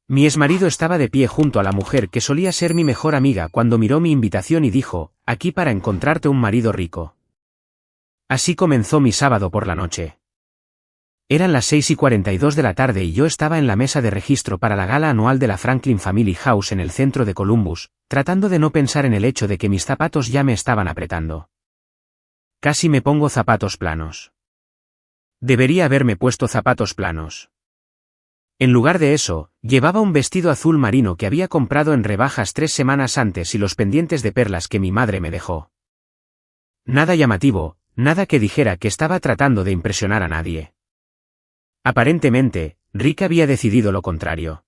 Mi exmarido estaba de pie junto a la mujer que solía ser mi mejor amiga cuando miró mi invitación y dijo, aquí para encontrarte un marido rico. Así comenzó mi sábado por la noche. Eran las 6:42 de la tarde y yo estaba en la mesa de registro para la gala anual de la Franklin Family House en el centro de Columbus, tratando de no pensar en el hecho de que mis zapatos ya me estaban apretando. Casi me pongo zapatos planos. Debería haberme puesto zapatos planos. En lugar de eso, llevaba un vestido azul marino que había comprado en rebajas 3 semanas antes y los pendientes de perlas que mi madre me dejó. Nada llamativo, nada que dijera que estaba tratando de impresionar a nadie. Aparentemente, Rick había decidido lo contrario.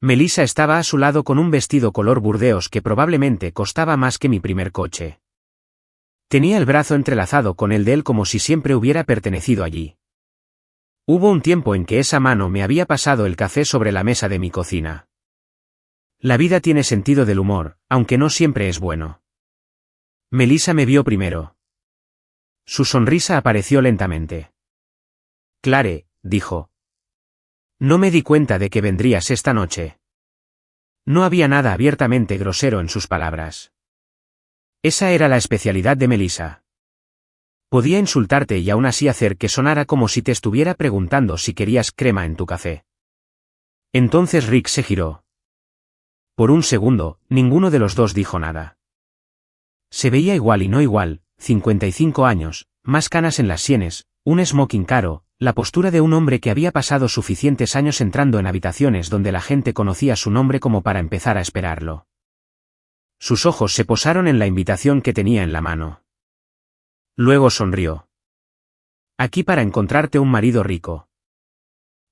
Melissa estaba a su lado con un vestido color burdeos que probablemente costaba más que mi primer coche. Tenía el brazo entrelazado con el de él como si siempre hubiera pertenecido allí. Hubo un tiempo en que esa mano me había pasado el café sobre la mesa de mi cocina. La vida tiene sentido del humor, aunque no siempre es bueno. Melissa me vio primero. Su sonrisa apareció lentamente. Clare, dijo. No me di cuenta de que vendrías esta noche. No había nada abiertamente grosero en sus palabras. Esa era la especialidad de Melissa. Podía insultarte y aún así hacer que sonara como si te estuviera preguntando si querías crema en tu café. Entonces Rick se giró. Por un segundo, ninguno de los dos dijo nada. Se veía igual y no igual, 55 años, más canas en las sienes, un smoking caro, la postura de un hombre que había pasado suficientes años entrando en habitaciones donde la gente conocía su nombre como para empezar a esperarlo. Sus ojos se posaron en la invitación que tenía en la mano. Luego sonrió. Aquí para encontrarte un marido rico.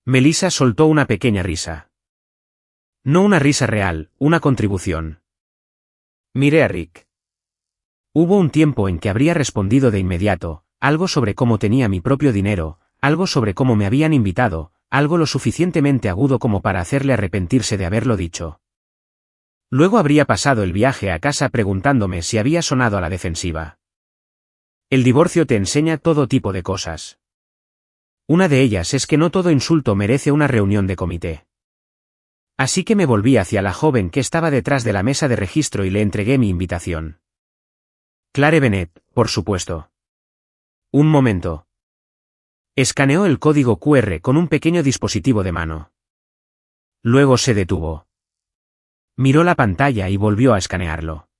Melissa soltó una pequeña risa. No una risa real, una contribución. Miré a Rick. Hubo un tiempo en que habría respondido de inmediato, algo sobre cómo tenía mi propio dinero, algo sobre cómo me habían invitado, algo lo suficientemente agudo como para hacerle arrepentirse de haberlo dicho. Luego habría pasado el viaje a casa preguntándome si había sonado a la defensiva. El divorcio te enseña todo tipo de cosas. Una de ellas es que no todo insulto merece una reunión de comité. Así que me volví hacia la joven que estaba detrás de la mesa de registro y le entregué mi invitación. Clare Bennett, por supuesto. Un momento. Escaneó el código QR con un pequeño dispositivo de mano. Luego se detuvo. Miró la pantalla y volvió a escanearlo.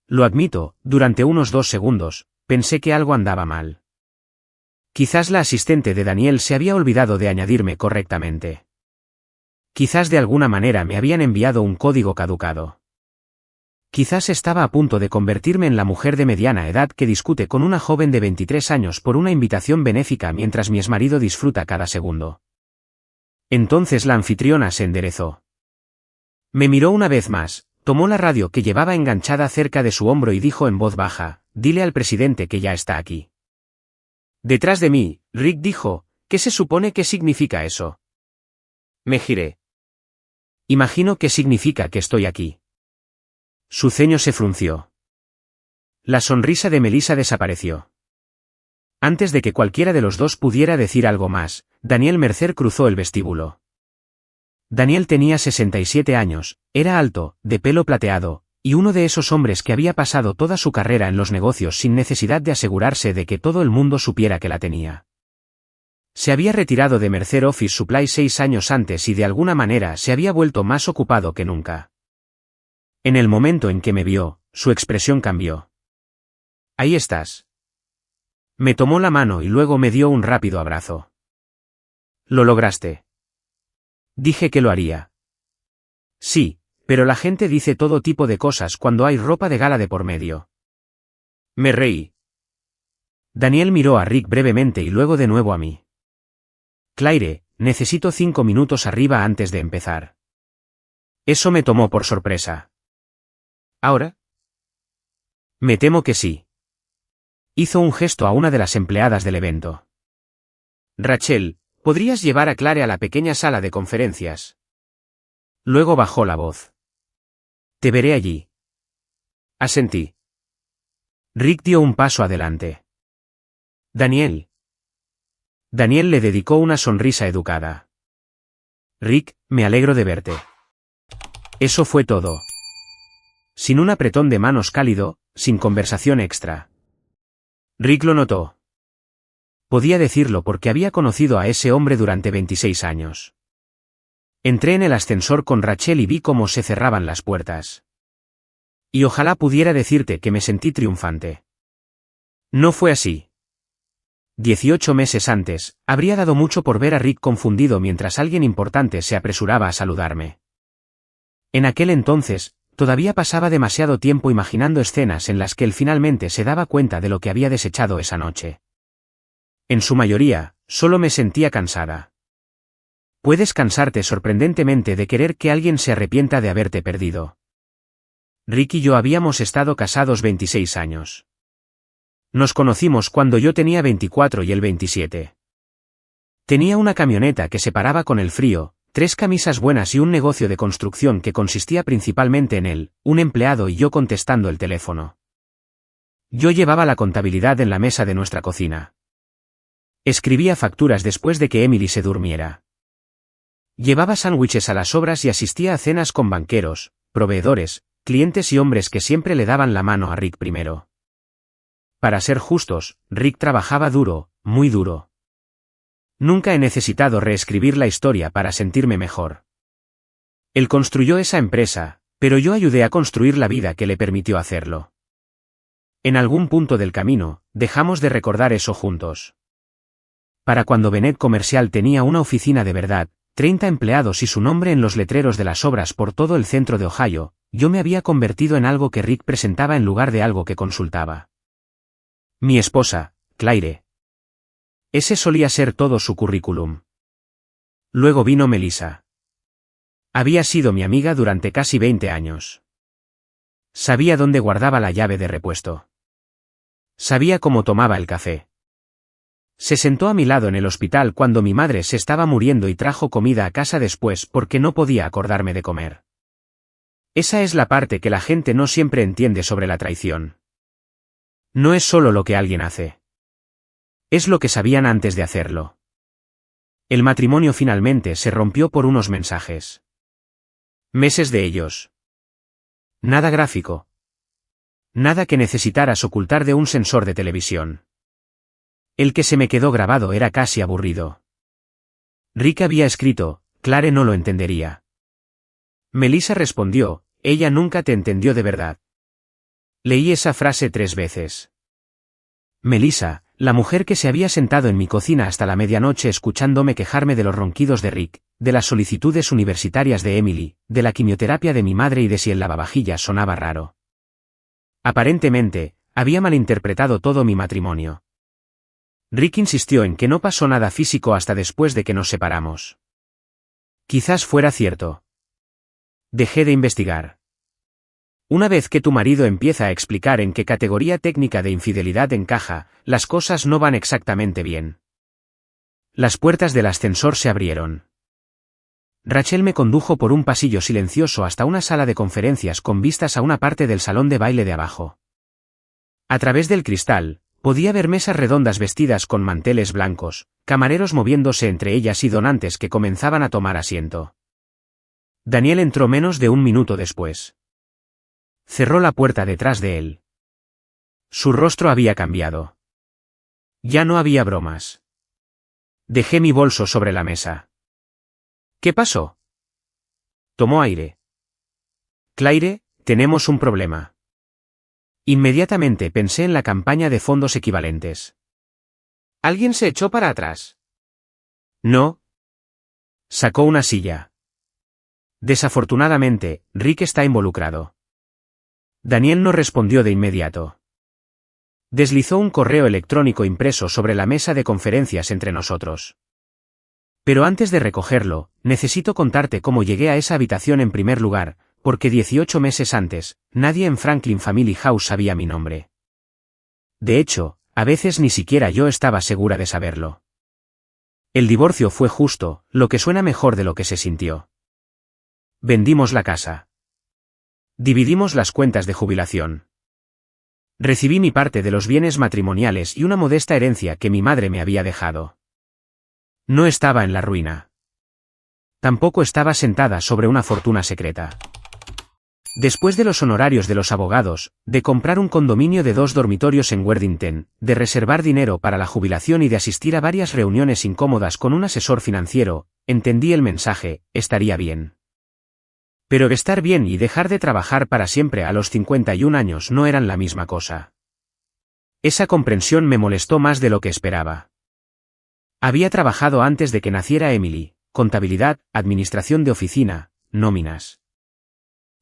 Lo admito, durante unos 2 segundos, pensé que algo andaba mal. Quizás la asistente de Daniel se había olvidado de añadirme correctamente. Quizás de alguna manera me habían enviado un código caducado. Quizás estaba a punto de convertirme en la mujer de mediana edad que discute con una joven de 23 años por una invitación benéfica mientras mi exmarido disfruta cada segundo. Entonces la anfitriona se enderezó. Me miró una vez más, tomó la radio que llevaba enganchada cerca de su hombro y dijo en voz baja, dile al presidente que ya está aquí. Detrás de mí, Rick dijo, ¿qué se supone que significa eso? Me giré. Imagino que significa que estoy aquí. Su ceño se frunció. La sonrisa de Melissa desapareció. Antes de que cualquiera de los dos pudiera decir algo más, Daniel Mercer cruzó el vestíbulo. Daniel tenía 67 años, era alto, de pelo plateado, y uno de esos hombres que había pasado toda su carrera en los negocios sin necesidad de asegurarse de que todo el mundo supiera que la tenía. Se había retirado de Mercer Office Supply 6 años antes y de alguna manera se había vuelto más ocupado que nunca. En el momento en que me vio, su expresión cambió. Ahí estás. Me tomó la mano y luego me dio un rápido abrazo. Lo lograste. Dije que lo haría. Sí, pero la gente dice todo tipo de cosas cuando hay ropa de gala de por medio. Me reí. Daniel miró a Rick brevemente y luego de nuevo a mí. Claire, necesito 5 minutos arriba antes de empezar. Eso me tomó por sorpresa. ¿Ahora? Me temo que sí. Hizo un gesto a una de las empleadas del evento. Rachel, ¿podrías llevar a Claire a la pequeña sala de conferencias? Luego bajó la voz. Te veré allí. Asentí. Rick dio un paso adelante. Daniel. Daniel le dedicó una sonrisa educada. Rick, me alegro de verte. Eso fue todo. Sin un apretón de manos cálido, sin conversación extra. Rick lo notó. Podía decirlo porque había conocido a ese hombre durante 26 años. Entré en el ascensor con Rachel y vi cómo se cerraban las puertas. Y ojalá pudiera decirte que me sentí triunfante. No fue así. 18 meses antes, habría dado mucho por ver a Rick confundido mientras alguien importante se apresuraba a saludarme. En aquel entonces, todavía pasaba demasiado tiempo imaginando escenas en las que él finalmente se daba cuenta de lo que había desechado esa noche. En su mayoría, solo me sentía cansada. Puedes cansarte sorprendentemente de querer que alguien se arrepienta de haberte perdido. Rick y yo habíamos estado casados 26 años. Nos conocimos cuando yo tenía 24 y él 27. Tenía una camioneta que se paraba con el frío, 3 camisas buenas y un negocio de construcción que consistía principalmente en él, un empleado y yo contestando el teléfono. Yo llevaba la contabilidad en la mesa de nuestra cocina. Escribía facturas después de que Emily se durmiera. Llevaba sándwiches a las obras y asistía a cenas con banqueros, proveedores, clientes y hombres que siempre le daban la mano a Rick primero. Para ser justos, Rick trabajaba duro, muy duro. Nunca he necesitado reescribir la historia para sentirme mejor. Él construyó esa empresa, pero yo ayudé a construir la vida que le permitió hacerlo. En algún punto del camino, dejamos de recordar eso juntos. Para cuando Bennett Comercial tenía una oficina de verdad, 30 empleados y su nombre en los letreros de las obras por todo el centro de Ohio, yo me había convertido en algo que Rick presentaba en lugar de algo que consultaba. Mi esposa, Claire. Ese solía ser todo su currículum. Luego vino Melissa. Había sido mi amiga durante casi 20 años. Sabía dónde guardaba la llave de repuesto. Sabía cómo tomaba el café. Se sentó a mi lado en el hospital cuando mi madre se estaba muriendo y trajo comida a casa después porque no podía acordarme de comer. Esa es la parte que la gente no siempre entiende sobre la traición. No es solo lo que alguien hace. Es lo que sabían antes de hacerlo. El matrimonio finalmente se rompió por unos mensajes. Meses de ellos. Nada gráfico. Nada que necesitaras ocultar de un sensor de televisión. El que se me quedó grabado era casi aburrido. Rick había escrito, Claire no lo entendería. Melissa respondió, ella nunca te entendió de verdad. Leí esa frase 3 veces. Melissa, la mujer que se había sentado en mi cocina hasta la medianoche escuchándome quejarme de los ronquidos de Rick, de las solicitudes universitarias de Emily, de la quimioterapia de mi madre y de si el lavavajillas sonaba raro. Aparentemente, había malinterpretado todo mi matrimonio. Rick insistió en que no pasó nada físico hasta después de que nos separamos. Quizás fuera cierto. Dejé de investigar. Una vez que tu marido empieza a explicar en qué categoría técnica de infidelidad encaja, las cosas no van exactamente bien. Las puertas del ascensor se abrieron. Rachel me condujo por un pasillo silencioso hasta una sala de conferencias con vistas a una parte del salón de baile de abajo. A través del cristal, podía ver mesas redondas vestidas con manteles blancos, camareros moviéndose entre ellas y donantes que comenzaban a tomar asiento. Daniel entró menos de un minuto después. Cerró la puerta detrás de él. Su rostro había cambiado. Ya no había bromas. Dejé mi bolso sobre la mesa. ¿Qué pasó? Tomó aire. Claire, tenemos un problema. Inmediatamente pensé en la campaña de fondos equivalentes. ¿Alguien se echó para atrás? No. Sacó una silla. Desafortunadamente, Rick está involucrado. Daniel no respondió de inmediato. Deslizó un correo electrónico impreso sobre la mesa de conferencias entre nosotros. Pero antes de recogerlo, necesito contarte cómo llegué a esa habitación en primer lugar, porque 18 meses antes, nadie en Franklin Family House sabía mi nombre. De hecho, a veces ni siquiera yo estaba segura de saberlo. El divorcio fue justo, lo que suena mejor de lo que se sintió. Vendimos la casa. Dividimos las cuentas de jubilación. Recibí mi parte de los bienes matrimoniales y una modesta herencia que mi madre me había dejado. No estaba en la ruina. Tampoco estaba sentada sobre una fortuna secreta. Después de los honorarios de los abogados, de comprar un condominio de 2 dormitorios en Worthington, de reservar dinero para la jubilación y de asistir a varias reuniones incómodas con un asesor financiero, entendí el mensaje: estaría bien. Pero estar bien y dejar de trabajar para siempre a los 51 años no eran la misma cosa. Esa comprensión me molestó más de lo que esperaba. Había trabajado antes de que naciera Emily: contabilidad, administración de oficina, nóminas.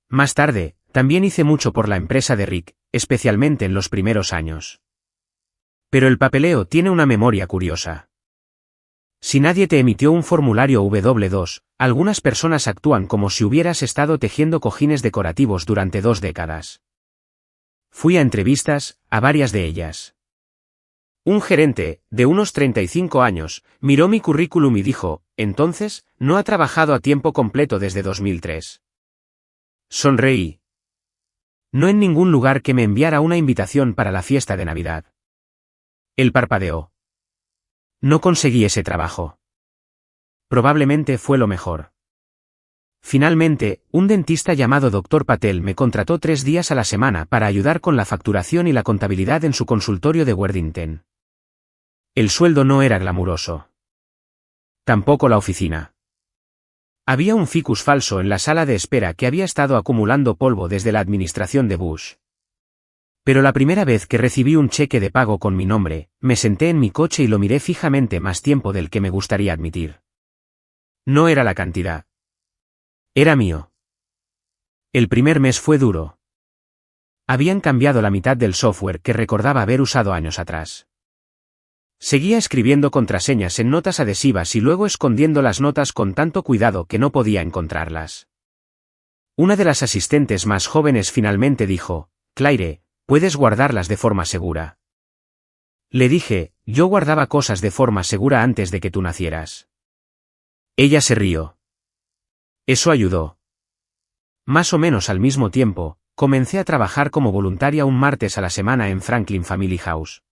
Más tarde, también hice mucho por la empresa de Rick, especialmente en los primeros años. Pero el papeleo tiene una memoria curiosa. Si nadie te emitió un formulario W2, algunas personas actúan como si hubieras estado tejiendo cojines decorativos durante 2 décadas. Fui a entrevistas, a varias de ellas. Un gerente, de unos 35 años, miró mi currículum y dijo: «Entonces, ¿no ha trabajado a tiempo completo desde 2003?» Sonreí. No en ningún lugar que me enviara una invitación para la fiesta de Navidad. Él parpadeó. No conseguí ese trabajo. Probablemente fue lo mejor. Finalmente, un dentista llamado Dr. Patel me contrató 3 días a la semana para ayudar con la facturación y la contabilidad en su consultorio de Worthington. El sueldo no era glamuroso. Tampoco la oficina. Había un ficus falso en la sala de espera que había estado acumulando polvo desde la administración de Bush. Pero la primera vez que recibí un cheque de pago con mi nombre, me senté en mi coche y lo miré fijamente más tiempo del que me gustaría admitir. No era la cantidad. Era mío. El primer mes fue duro. Habían cambiado la mitad del software que recordaba haber usado años atrás. Seguía escribiendo contraseñas en notas adhesivas y luego escondiendo las notas con tanto cuidado que no podía encontrarlas. Una de las asistentes más jóvenes finalmente dijo: «Claire, puedes guardarlas de forma segura». Le dije: «Yo guardaba cosas de forma segura antes de que tú nacieras». Ella se rió. Eso ayudó. Más o menos al mismo tiempo, comencé a trabajar como voluntaria un martes a la semana en Franklin Family House.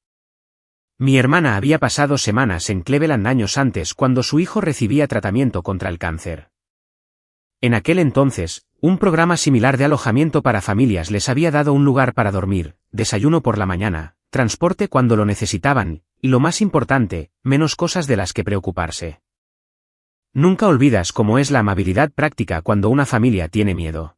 Mi hermana había pasado semanas en Cleveland años antes cuando su hijo recibía tratamiento contra el cáncer. En aquel entonces, un programa similar de alojamiento para familias les había dado un lugar para dormir, desayuno por la mañana, transporte cuando lo necesitaban, y lo más importante, menos cosas de las que preocuparse. Nunca olvidas cómo es la amabilidad práctica cuando una familia tiene miedo.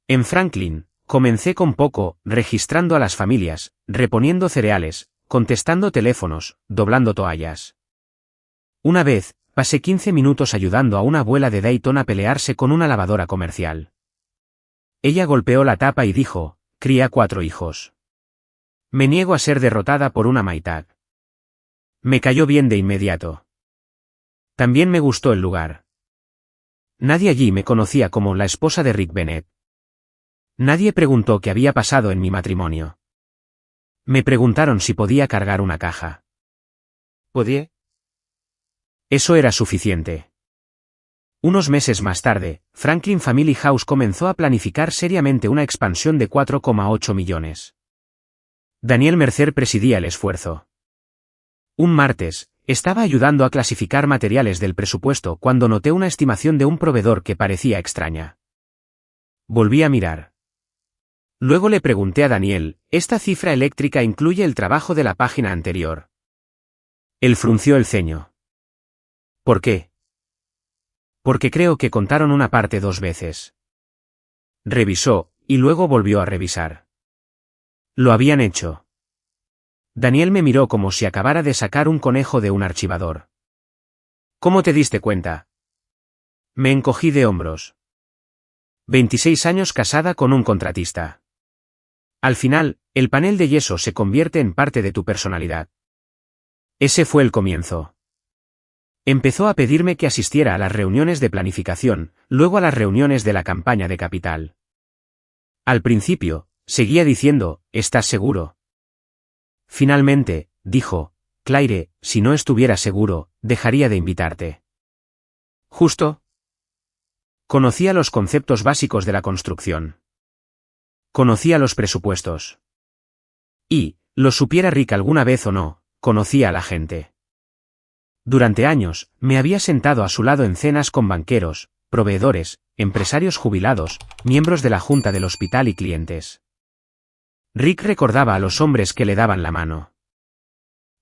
En Franklin, comencé con poco, registrando a las familias, reponiendo cereales, contestando teléfonos, doblando toallas. Una vez, pasé 15 minutos ayudando a una abuela de Dayton a pelearse con una lavadora comercial. Ella golpeó la tapa y dijo: «Cría 4 hijos. Me niego a ser derrotada por una Maytag». Me cayó bien de inmediato. También me gustó el lugar. Nadie allí me conocía como la esposa de Rick Bennett. Nadie preguntó qué había pasado en mi matrimonio. Me preguntaron si podía cargar una caja. ¿Podía? Eso era suficiente. Unos meses más tarde, Franklin Family House comenzó a planificar seriamente una expansión de 4,8 millones. Daniel Mercer presidía el esfuerzo. Un martes, estaba ayudando a clasificar materiales del presupuesto cuando noté una estimación de un proveedor que parecía extraña. Volví a mirar. Luego le pregunté a Daniel: «¿Esta cifra eléctrica incluye el trabajo de la página anterior?» Él frunció el ceño. ¿Por qué? Porque creo que contaron una parte 2 veces. Revisó, y luego volvió a revisar. Lo habían hecho. Daniel me miró como si acabara de sacar un conejo de un archivador. ¿Cómo te diste cuenta? Me encogí de hombros. 26 años casada con un contratista. Al final, el panel de yeso se convierte en parte de tu personalidad. Ese fue el comienzo. Empezó a pedirme que asistiera a las reuniones de planificación, luego a las reuniones de la campaña de capital. Al principio, seguía diciendo: «¿Estás seguro?». Finalmente, dijo: «Claire, si no estuviera seguro, dejaría de invitarte». ¿Justo? Conocía los conceptos básicos de la construcción. Conocía los presupuestos. Y, lo supiera Rick alguna vez o no, conocía a la gente. Durante años, me había sentado a su lado en cenas con banqueros, proveedores, empresarios jubilados, miembros de la junta del hospital y clientes. Rick recordaba a los hombres que le daban la mano.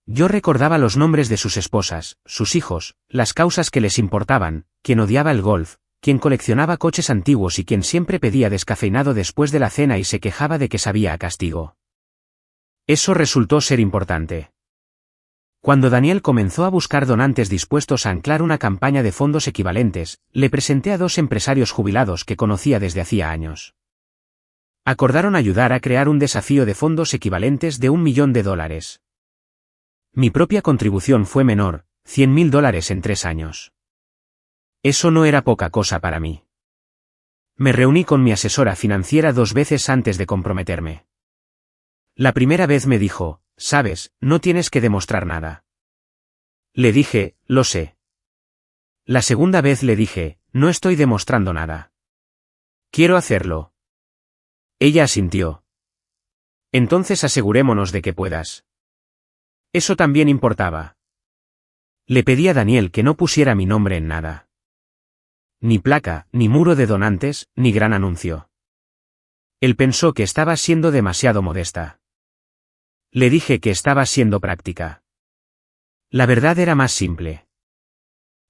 Yo recordaba los nombres de sus esposas, sus hijos, las causas que les importaban, quien odiaba el golf, quien coleccionaba coches antiguos y quien siempre pedía descafeinado después de la cena y se quejaba de que sabía a castigo. Eso resultó ser importante. Cuando Daniel comenzó a buscar donantes dispuestos a anclar una campaña de fondos equivalentes, le presenté a 2 empresarios jubilados que conocía desde hacía años. Acordaron ayudar a crear un desafío de fondos equivalentes de $1 millón. Mi propia contribución fue menor, $100.000 en 3 años. Eso no era poca cosa para mí. Me reuní con mi asesora financiera 2 veces antes de comprometerme. La primera vez me dijo, sabes, no tienes que demostrar nada. Le dije, lo sé. La segunda vez le dije, no estoy demostrando nada. Quiero hacerlo. Ella asintió. Entonces asegurémonos de que puedas. Eso también importaba. Le pedí a Daniel que no pusiera mi nombre en nada. Ni placa, ni muro de donantes, ni gran anuncio. Él pensó que estaba siendo demasiado modesta. Le dije que estaba siendo práctica. La verdad era más simple.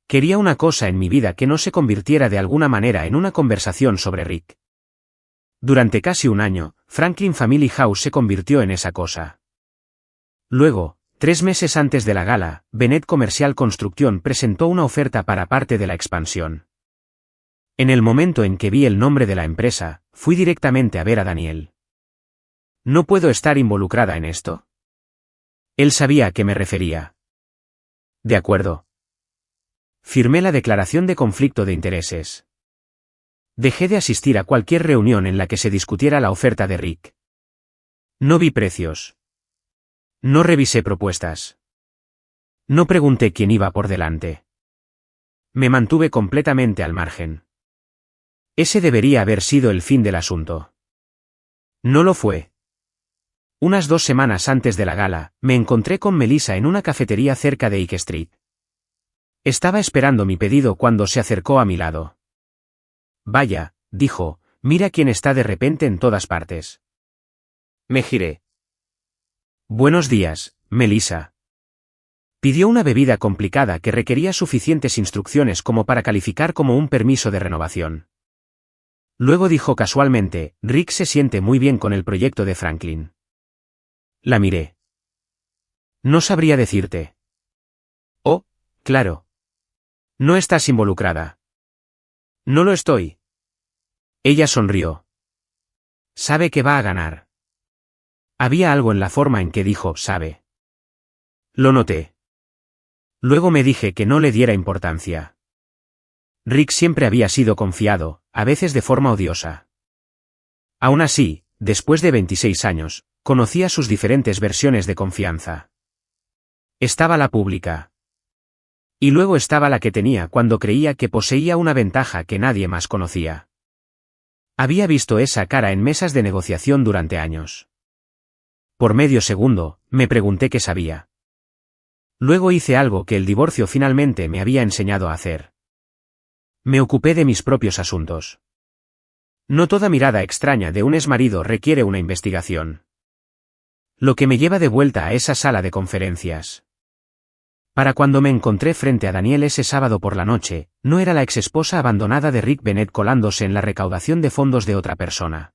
Quería una cosa en mi vida que no se convirtiera de alguna manera en una conversación sobre Rick. Durante casi un año, Franklin Family House se convirtió en esa cosa. Luego, 3 meses antes de la gala, Bennett Commercial Construction presentó una oferta para parte de la expansión. En el momento en que vi el nombre de la empresa, fui directamente a ver a Daniel. ¿No puedo estar involucrada en esto? Él sabía a qué me refería. De acuerdo. Firmé la declaración de conflicto de intereses. Dejé de asistir a cualquier reunión en la que se discutiera la oferta de Rick. No vi precios. No revisé propuestas. No pregunté quién iba por delante. Me mantuve completamente al margen. Ese debería haber sido el fin del asunto. No lo fue. Unas 2 semanas antes de la gala, me encontré con Melissa en una cafetería cerca de Ike Street. Estaba esperando mi pedido cuando se acercó a mi lado. Vaya, dijo, mira quién está de repente en todas partes. Me giré. Buenos días, Melissa. Pidió una bebida complicada que requería suficientes instrucciones como para calificar como un permiso de renovación. Luego dijo casualmente, Rick se siente muy bien con el proyecto de Franklin. La miré. No sabría decirte. Oh, claro. No estás involucrada. No lo estoy. Ella sonrió. Sabe que va a ganar. Había algo en la forma en que dijo, sabe. Lo noté. Luego me dije que no le diera importancia. Rick siempre había sido confiado, a veces de forma odiosa. Aún así, después de 26 años, conocía sus diferentes versiones de confianza. Estaba la pública. Y luego estaba la que tenía cuando creía que poseía una ventaja que nadie más conocía. Había visto esa cara en mesas de negociación durante años. Por medio segundo, me pregunté qué sabía. Luego hice algo que el divorcio finalmente me había enseñado a hacer. Me ocupé de mis propios asuntos. No toda mirada extraña de un exmarido requiere una investigación. Lo que me lleva de vuelta a esa sala de conferencias. Para cuando me encontré frente a Daniel ese sábado por la noche, no era la exesposa abandonada de Rick Bennett colándose en la recaudación de fondos de otra persona.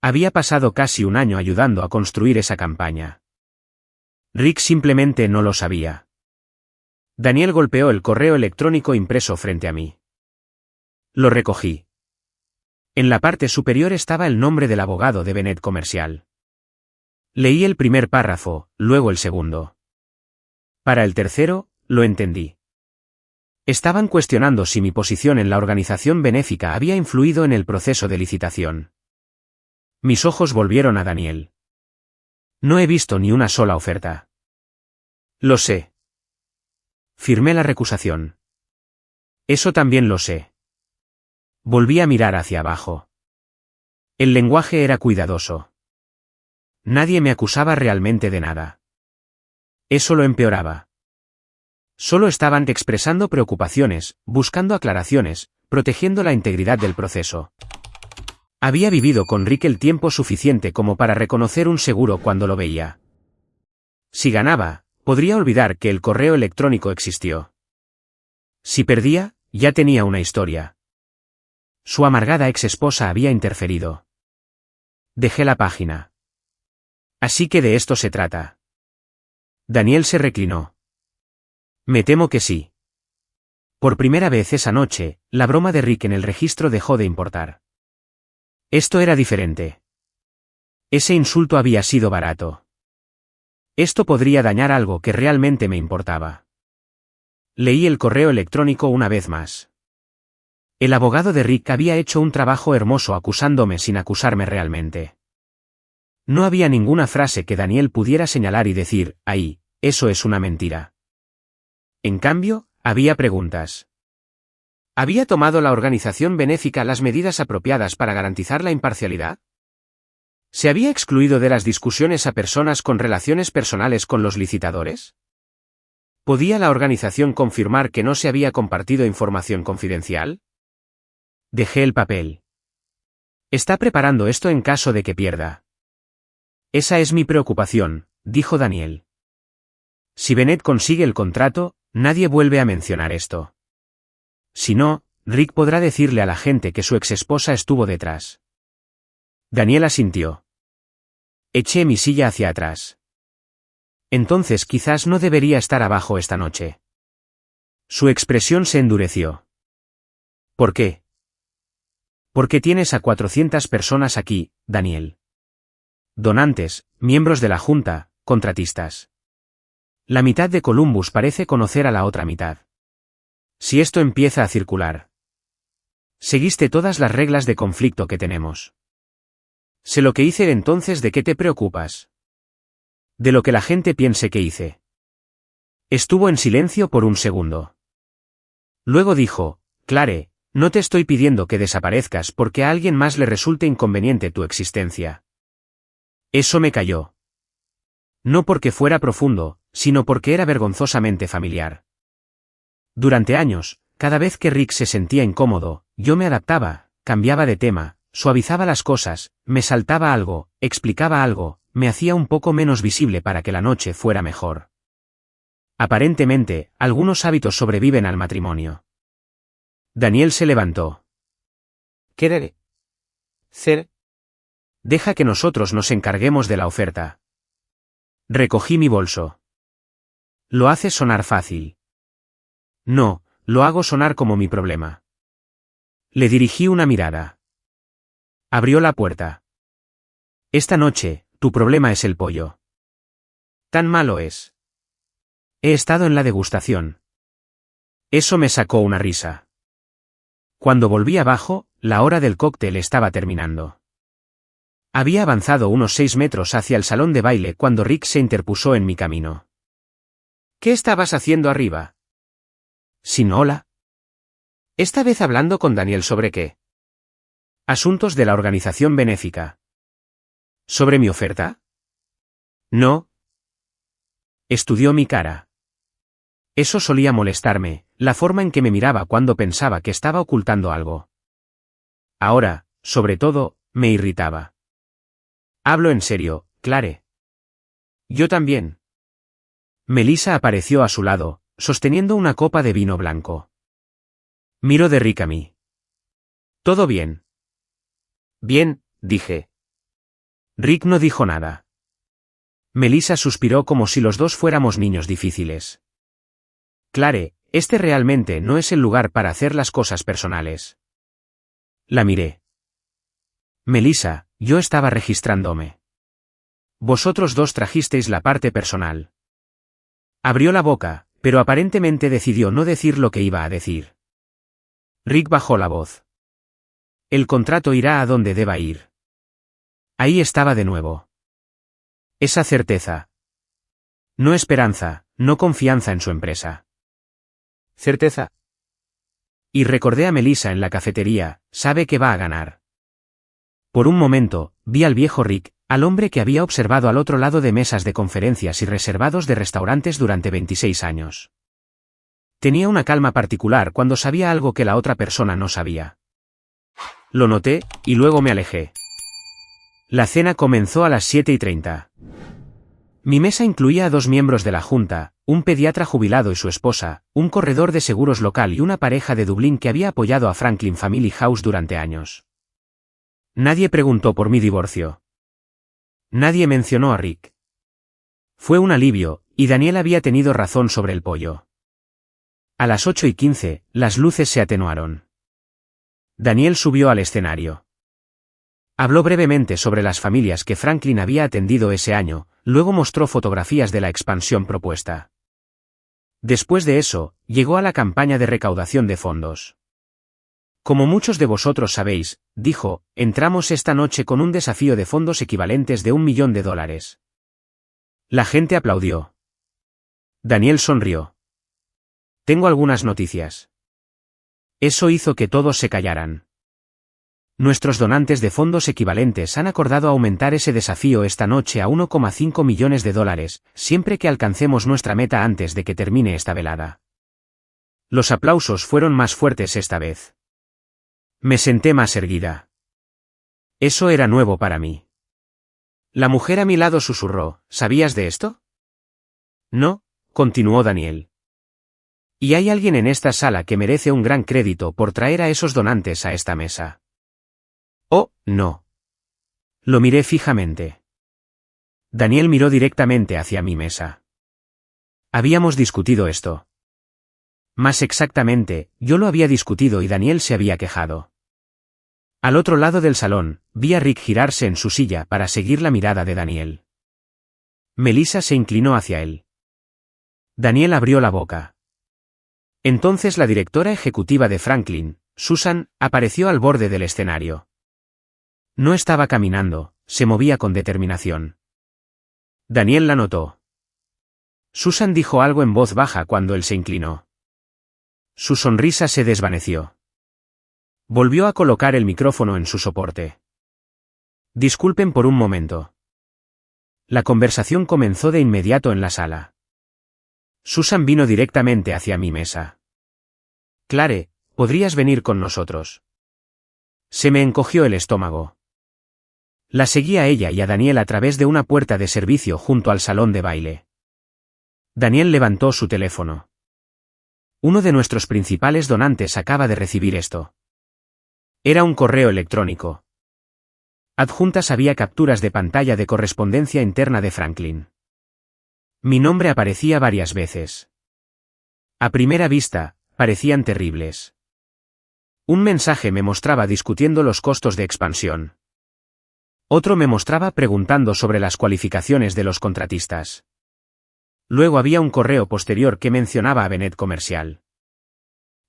Había pasado casi un año ayudando a construir esa campaña. Rick simplemente no lo sabía. Daniel golpeó el correo electrónico impreso frente a mí. Lo recogí. En la parte superior estaba el nombre del abogado de Bennett Commercial. Leí el primer párrafo, luego el segundo. Para el tercero, lo entendí. Estaban cuestionando si mi posición en la organización benéfica había influido en el proceso de licitación. Mis ojos volvieron a Daniel. No he visto ni una sola oferta. Lo sé. Firmé la recusación. Eso también lo sé. Volví a mirar hacia abajo. El lenguaje era cuidadoso. Nadie me acusaba realmente de nada. Eso lo empeoraba. Solo estaban expresando preocupaciones, buscando aclaraciones, protegiendo la integridad del proceso. Había vivido con Rick el tiempo suficiente como para reconocer un seguro cuando lo veía. Si ganaba, podría olvidar que el correo electrónico existió. Si perdía, ya tenía una historia. Su amargada exesposa había interferido. Dejé la página. Así que de esto se trata. Daniel se reclinó. Me temo que sí. Por primera vez esa noche, la broma de Rick en el registro dejó de importar. Esto era diferente. Ese insulto había sido barato. Esto podría dañar algo que realmente me importaba. Leí el correo electrónico una vez más. El abogado de Rick había hecho un trabajo hermoso acusándome sin acusarme realmente. No había ninguna frase que Daniel pudiera señalar y decir, ahí, eso es una mentira. En cambio, había preguntas. ¿Había tomado la organización benéfica las medidas apropiadas para garantizar la imparcialidad? ¿Se había excluido de las discusiones a personas con relaciones personales con los licitadores? ¿Podía la organización confirmar que no se había compartido información confidencial? Dejé el papel. Está preparando esto en caso de que pierda. Esa es mi preocupación, dijo Daniel. Si Bennett consigue el contrato, nadie vuelve a mencionar esto. Si no, Rick podrá decirle a la gente que su exesposa estuvo detrás. Daniel asintió. Eché mi silla hacia atrás. Entonces quizás no debería estar abajo esta noche. Su expresión se endureció. ¿Por qué? Porque tienes a 400 personas aquí, Daniel. Donantes, miembros de la Junta, contratistas. La mitad de Columbus parece conocer a la otra mitad. Si esto empieza a circular. Seguiste todas las reglas de conflicto que tenemos. Sé lo que hice entonces. ¿De qué te preocupas? De lo que la gente piense que hice. Estuvo en silencio por un segundo. Luego dijo, Clare, no te estoy pidiendo que desaparezcas porque a alguien más le resulte inconveniente tu existencia. Eso me cayó. No porque fuera profundo, sino porque era vergonzosamente familiar. Durante años, cada vez que Rick se sentía incómodo, yo me adaptaba, cambiaba de tema, suavizaba las cosas, me saltaba algo, explicaba algo, me hacía un poco menos visible para que la noche fuera mejor. Aparentemente, algunos hábitos sobreviven al matrimonio. Daniel se levantó. ¿Qué debe hacer? Deja que nosotros nos encarguemos de la oferta. Recogí mi bolso. Lo haces sonar fácil. No, lo hago sonar como mi problema. Le dirigí una mirada. Abrió la puerta. Esta noche, tu problema es el pollo. Tan malo es. He estado en la degustación. Eso me sacó una risa. Cuando volví abajo, la hora del cóctel estaba terminando. Había avanzado unos 6 metros hacia el salón de baile cuando Rick se interpuso en mi camino. ¿Qué estabas haciendo arriba? ¿Sin hola? ¿Esta vez hablando con Daniel sobre qué? Asuntos de la organización benéfica. ¿Sobre mi oferta? No. Estudió mi cara. Eso solía molestarme, la forma en que me miraba cuando pensaba que estaba ocultando algo. Ahora, sobre todo, me irritaba. Hablo en serio, Clare. Yo también. Melissa apareció a su lado, sosteniendo una copa de vino blanco. Miró de Rick a mí. ¿Todo bien? Bien, dije. Rick no dijo nada. Melissa suspiró como si los dos fuéramos niños difíciles. Clare, este realmente no es el lugar para hacer las cosas personales. La miré. Melissa, yo estaba registrándome. Vosotros dos trajisteis la parte personal. Abrió la boca, pero aparentemente decidió no decir lo que iba a decir. Rick bajó la voz. El contrato irá a donde deba ir. Ahí estaba de nuevo. Esa certeza. No esperanza, no confianza en su empresa. Certeza. Y recordé a Melissa en la cafetería, sabe que va a ganar. Por un momento, vi al viejo Rick, al hombre que había observado al otro lado de mesas de conferencias y reservados de restaurantes durante 26 años. Tenía una calma particular cuando sabía algo que la otra persona no sabía. Lo noté, y luego me alejé. La cena comenzó a las 7:30. Mi mesa incluía a 2 miembros de la junta, un pediatra jubilado y su esposa, un corredor de seguros local y una pareja de Dublín que había apoyado a Franklin Family House durante años. Nadie preguntó por mi divorcio. Nadie mencionó a Rick. Fue un alivio, y Daniel había tenido razón sobre el pollo. A las 8:15, las luces se atenuaron. Daniel subió al escenario. Habló brevemente sobre las familias que Franklin había atendido ese año, luego mostró fotografías de la expansión propuesta. Después de eso, llegó a la campaña de recaudación de fondos. Como muchos de vosotros sabéis, dijo, entramos esta noche con un desafío de fondos equivalentes de $1 millón. La gente aplaudió. Daniel sonrió. Tengo algunas noticias. Eso hizo que todos se callaran. Nuestros donantes de fondos equivalentes han acordado aumentar ese desafío esta noche a $1,5 millones, siempre que alcancemos nuestra meta antes de que termine esta velada. Los aplausos fueron más fuertes esta vez. Me senté más erguida. Eso era nuevo para mí. La mujer a mi lado susurró, ¿sabías de esto? No, continuó Daniel. Y hay alguien en esta sala que merece un gran crédito por traer a esos donantes a esta mesa. Oh, no. Lo miré fijamente. Daniel miró directamente hacia mi mesa. Habíamos discutido esto. Más exactamente, yo lo había discutido y Daniel se había quejado. Al otro lado del salón, vi a Rick girarse en su silla para seguir la mirada de Daniel. Melissa se inclinó hacia él. Daniel abrió la boca. Entonces la directora ejecutiva de Franklin, Susan, apareció al borde del escenario. No estaba caminando, se movía con determinación. Daniel la notó. Susan dijo algo en voz baja cuando él se inclinó. Su sonrisa se desvaneció. Volvió a colocar el micrófono en su soporte. Disculpen por un momento. La conversación comenzó de inmediato en la sala. Susan vino directamente hacia mi mesa. Clare, ¿podrías venir con nosotros? Se me encogió el estómago. La seguí a ella y a Daniel a través de una puerta de servicio junto al salón de baile. Daniel levantó su teléfono. Uno de nuestros principales donantes acaba de recibir esto. Era un correo electrónico. Adjuntas había capturas de pantalla de correspondencia interna de Franklin. Mi nombre aparecía varias veces. A primera vista, parecían terribles. Un mensaje me mostraba discutiendo los costos de expansión. Otro me mostraba preguntando sobre las cualificaciones de los contratistas. Luego había un correo posterior que mencionaba a Bennett Comercial.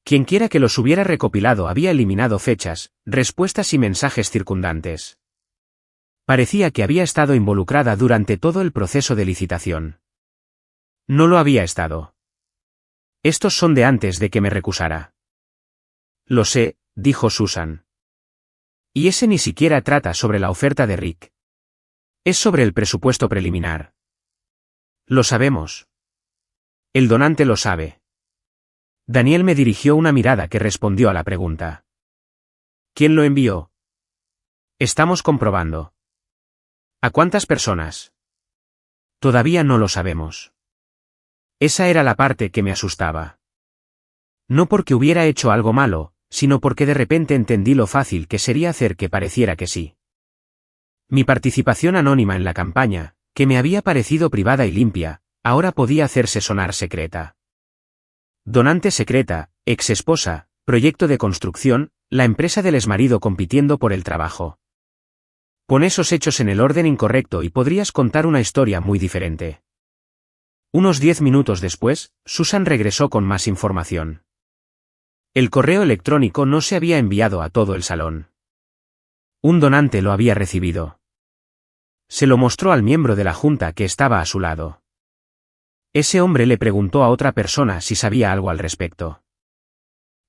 Quienquiera que los hubiera recopilado había eliminado fechas, respuestas y mensajes circundantes. Parecía que había estado involucrada durante todo el proceso de licitación. No lo había estado. Estos son de antes de que me recusara. Lo sé, dijo Susan. Y ese ni siquiera trata sobre la oferta de Rick. Es sobre el presupuesto preliminar. Lo sabemos. El donante lo sabe. Daniel me dirigió una mirada que respondió a la pregunta. ¿Quién lo envió? Estamos comprobando. ¿A cuántas personas? Todavía no lo sabemos. Esa era la parte que me asustaba. No porque hubiera hecho algo malo, sino porque de repente entendí lo fácil que sería hacer que pareciera que sí. Mi participación anónima en la campaña, que me había parecido privada y limpia, ahora podía hacerse sonar secreta. Donante secreta, ex esposa, proyecto de construcción, la empresa del exmarido compitiendo por el trabajo. Pon esos hechos en el orden incorrecto y podrías contar una historia muy diferente. Unos 10 minutos después, Susan regresó con más información. El correo electrónico no se había enviado a todo el salón. Un donante lo había recibido. Se lo mostró al miembro de la junta que estaba a su lado. Ese hombre le preguntó a otra persona si sabía algo al respecto.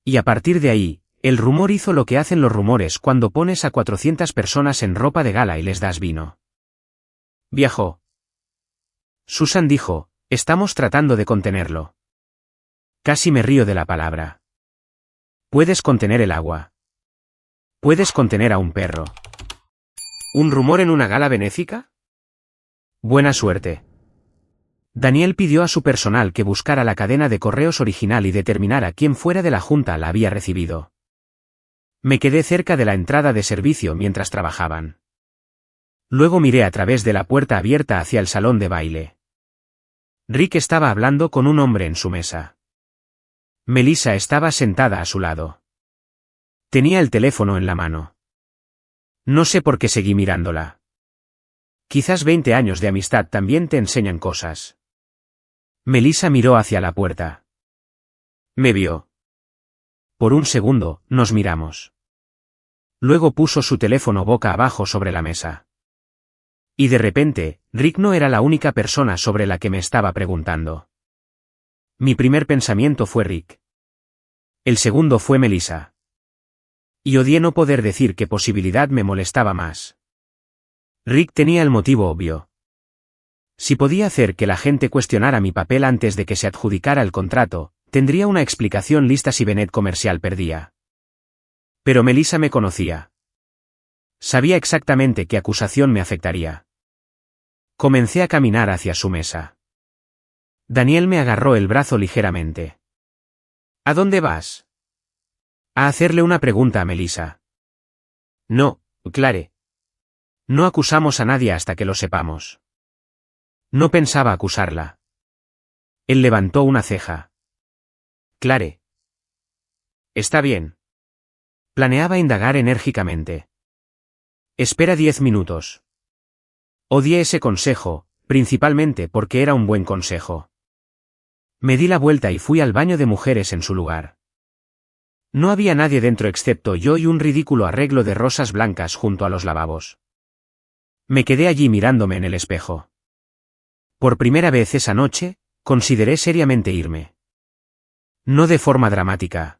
Y a partir de ahí, el rumor hizo lo que hacen los rumores cuando pones a 400 personas en ropa de gala y les das vino. Viajó. Susan dijo, estamos tratando de contenerlo. Casi me río de la palabra. ¿Puedes contener el agua? ¿Puedes contener a un perro? ¿Un rumor en una gala benéfica? Buena suerte. Daniel pidió a su personal que buscara la cadena de correos original y determinara quién fuera de la junta la había recibido. Me quedé cerca de la entrada de servicio mientras trabajaban. Luego miré a través de la puerta abierta hacia el salón de baile. Rick estaba hablando con un hombre en su mesa. Melissa estaba sentada a su lado. Tenía el teléfono en la mano. No sé por qué seguí mirándola. Quizás 20 años de amistad también te enseñan cosas. Melissa miró hacia la puerta. Me vio. Por un segundo, nos miramos. Luego puso su teléfono boca abajo sobre la mesa. Y de repente, Rick no era la única persona sobre la que me estaba preguntando. Mi primer pensamiento fue Rick. El segundo fue Melissa. Y odié no poder decir qué posibilidad me molestaba más. Rick tenía el motivo obvio. Si podía hacer que la gente cuestionara mi papel antes de que se adjudicara el contrato, tendría una explicación lista si Bennett Comercial perdía. Pero Melissa me conocía. Sabía exactamente qué acusación me afectaría. Comencé a caminar hacia su mesa. Daniel me agarró el brazo ligeramente. ¿A dónde vas? A hacerle una pregunta a Melissa. No, Clare. No acusamos a nadie hasta que lo sepamos. No pensaba acusarla. Él levantó una ceja. Clare. Está bien. Planeaba indagar enérgicamente. Espera 10 minutos. Odié ese consejo, principalmente porque era un buen consejo. Me di la vuelta y fui al baño de mujeres en su lugar. No había nadie dentro excepto yo y un ridículo arreglo de rosas blancas junto a los lavabos. Me quedé allí mirándome en el espejo. Por primera vez esa noche, consideré seriamente irme. No de forma dramática.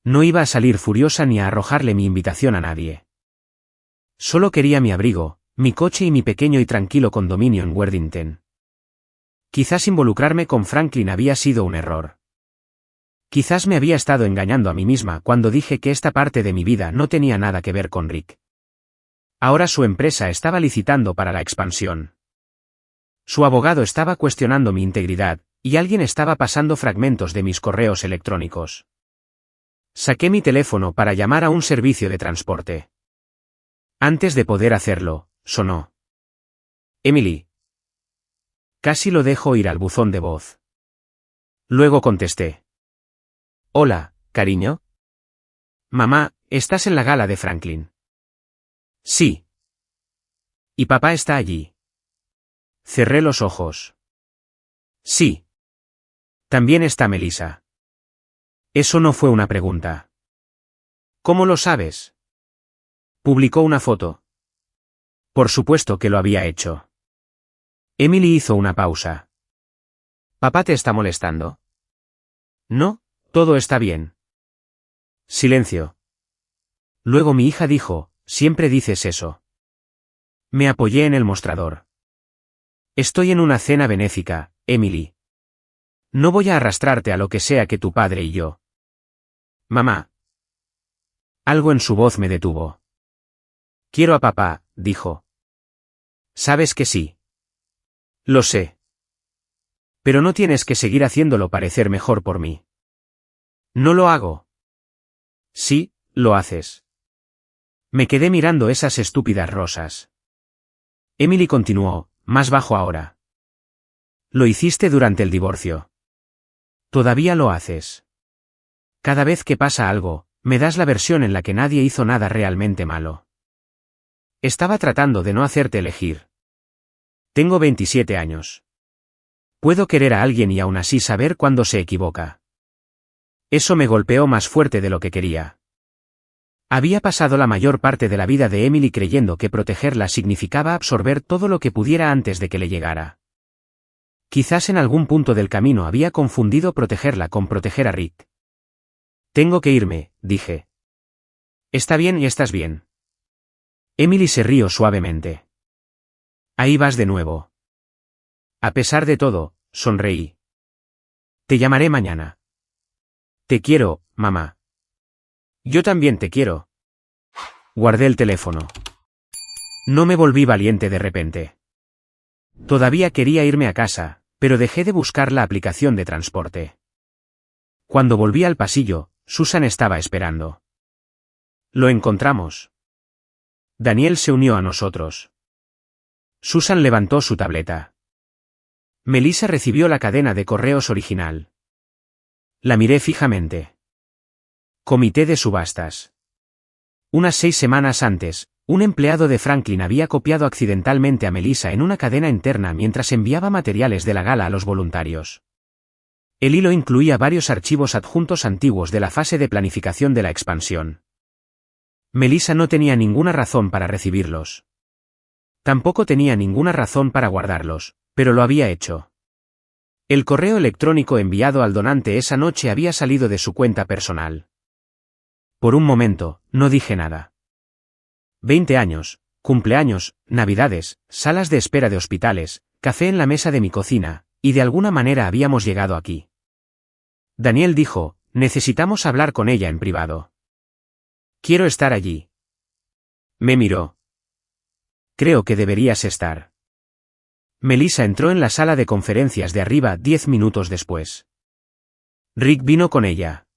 No iba a salir furiosa ni a arrojarle mi invitación a nadie. Solo quería mi abrigo, mi coche y mi pequeño y tranquilo condominio en Worthington. Quizás involucrarme con Franklin había sido un error. Quizás me había estado engañando a mí misma cuando dije que esta parte de mi vida no tenía nada que ver con Rick. Ahora su empresa estaba licitando para la expansión. Su abogado estaba cuestionando mi integridad, y alguien estaba pasando fragmentos de mis correos electrónicos. Saqué mi teléfono para llamar a un servicio de transporte. Antes de poder hacerlo, sonó. Emily. Casi lo dejo ir al buzón de voz. Luego contesté. Hola, cariño. Mamá, ¿estás en la gala de Franklin? Sí. ¿Y papá está allí? Cerré los ojos. Sí. También está Melissa. Eso no fue una pregunta. ¿Cómo lo sabes? Publicó una foto. Por supuesto que lo había hecho. Emily hizo una pausa. ¿Papá te está molestando? No, todo está bien. Silencio. Luego mi hija dijo, siempre dices eso. Me apoyé en el mostrador. Estoy en una cena benéfica, Emily. No voy a arrastrarte a lo que sea que tu padre y yo. Mamá. Algo en su voz me detuvo. Quiero a papá, dijo. Sabes que sí. Lo sé. Pero no tienes que seguir haciéndolo parecer mejor por mí. No lo hago. Sí, lo haces. Me quedé mirando esas estúpidas rosas. Emily continuó, más bajo ahora. Lo hiciste durante el divorcio. Todavía lo haces. Cada vez que pasa algo, me das la versión en la que nadie hizo nada realmente malo. Estaba tratando de no hacerte elegir. Tengo 27 años. Puedo querer a alguien y aún así saber cuándo se equivoca. Eso me golpeó más fuerte de lo que quería. Había pasado la mayor parte de la vida de Emily creyendo que protegerla significaba absorber todo lo que pudiera antes de que le llegara. Quizás en algún punto del camino había confundido protegerla con proteger a Rick. Tengo que irme, dije. Está bien y estás bien. Emily se rió suavemente. Ahí vas de nuevo. A pesar de todo, sonreí. Te llamaré mañana. Te quiero, mamá. Yo también te quiero. Guardé el teléfono. No me volví valiente de repente. Todavía quería irme a casa, pero dejé de buscar la aplicación de transporte. Cuando volví al pasillo, Susan estaba esperando. Lo encontramos. Daniel se unió a nosotros. Susan levantó su tableta. Melissa recibió la cadena de correos original. La miré fijamente. Comité de subastas. Unas 6 semanas antes, un empleado de Franklin había copiado accidentalmente a Melissa en una cadena interna mientras enviaba materiales de la gala a los voluntarios. El hilo incluía varios archivos adjuntos antiguos de la fase de planificación de la expansión. Melissa no tenía ninguna razón para recibirlos. Tampoco tenía ninguna razón para guardarlos, pero lo había hecho. El correo electrónico enviado al donante esa noche había salido de su cuenta personal. Por un momento, no dije nada. 20 años, cumpleaños, navidades, salas de espera de hospitales, café en la mesa de mi cocina, y de alguna manera habíamos llegado aquí. Daniel dijo, necesitamos hablar con ella en privado. Quiero estar allí. Me miró. Creo que deberías estar. Melissa entró en la sala de conferencias de arriba 10 minutos después. Rick vino con ella.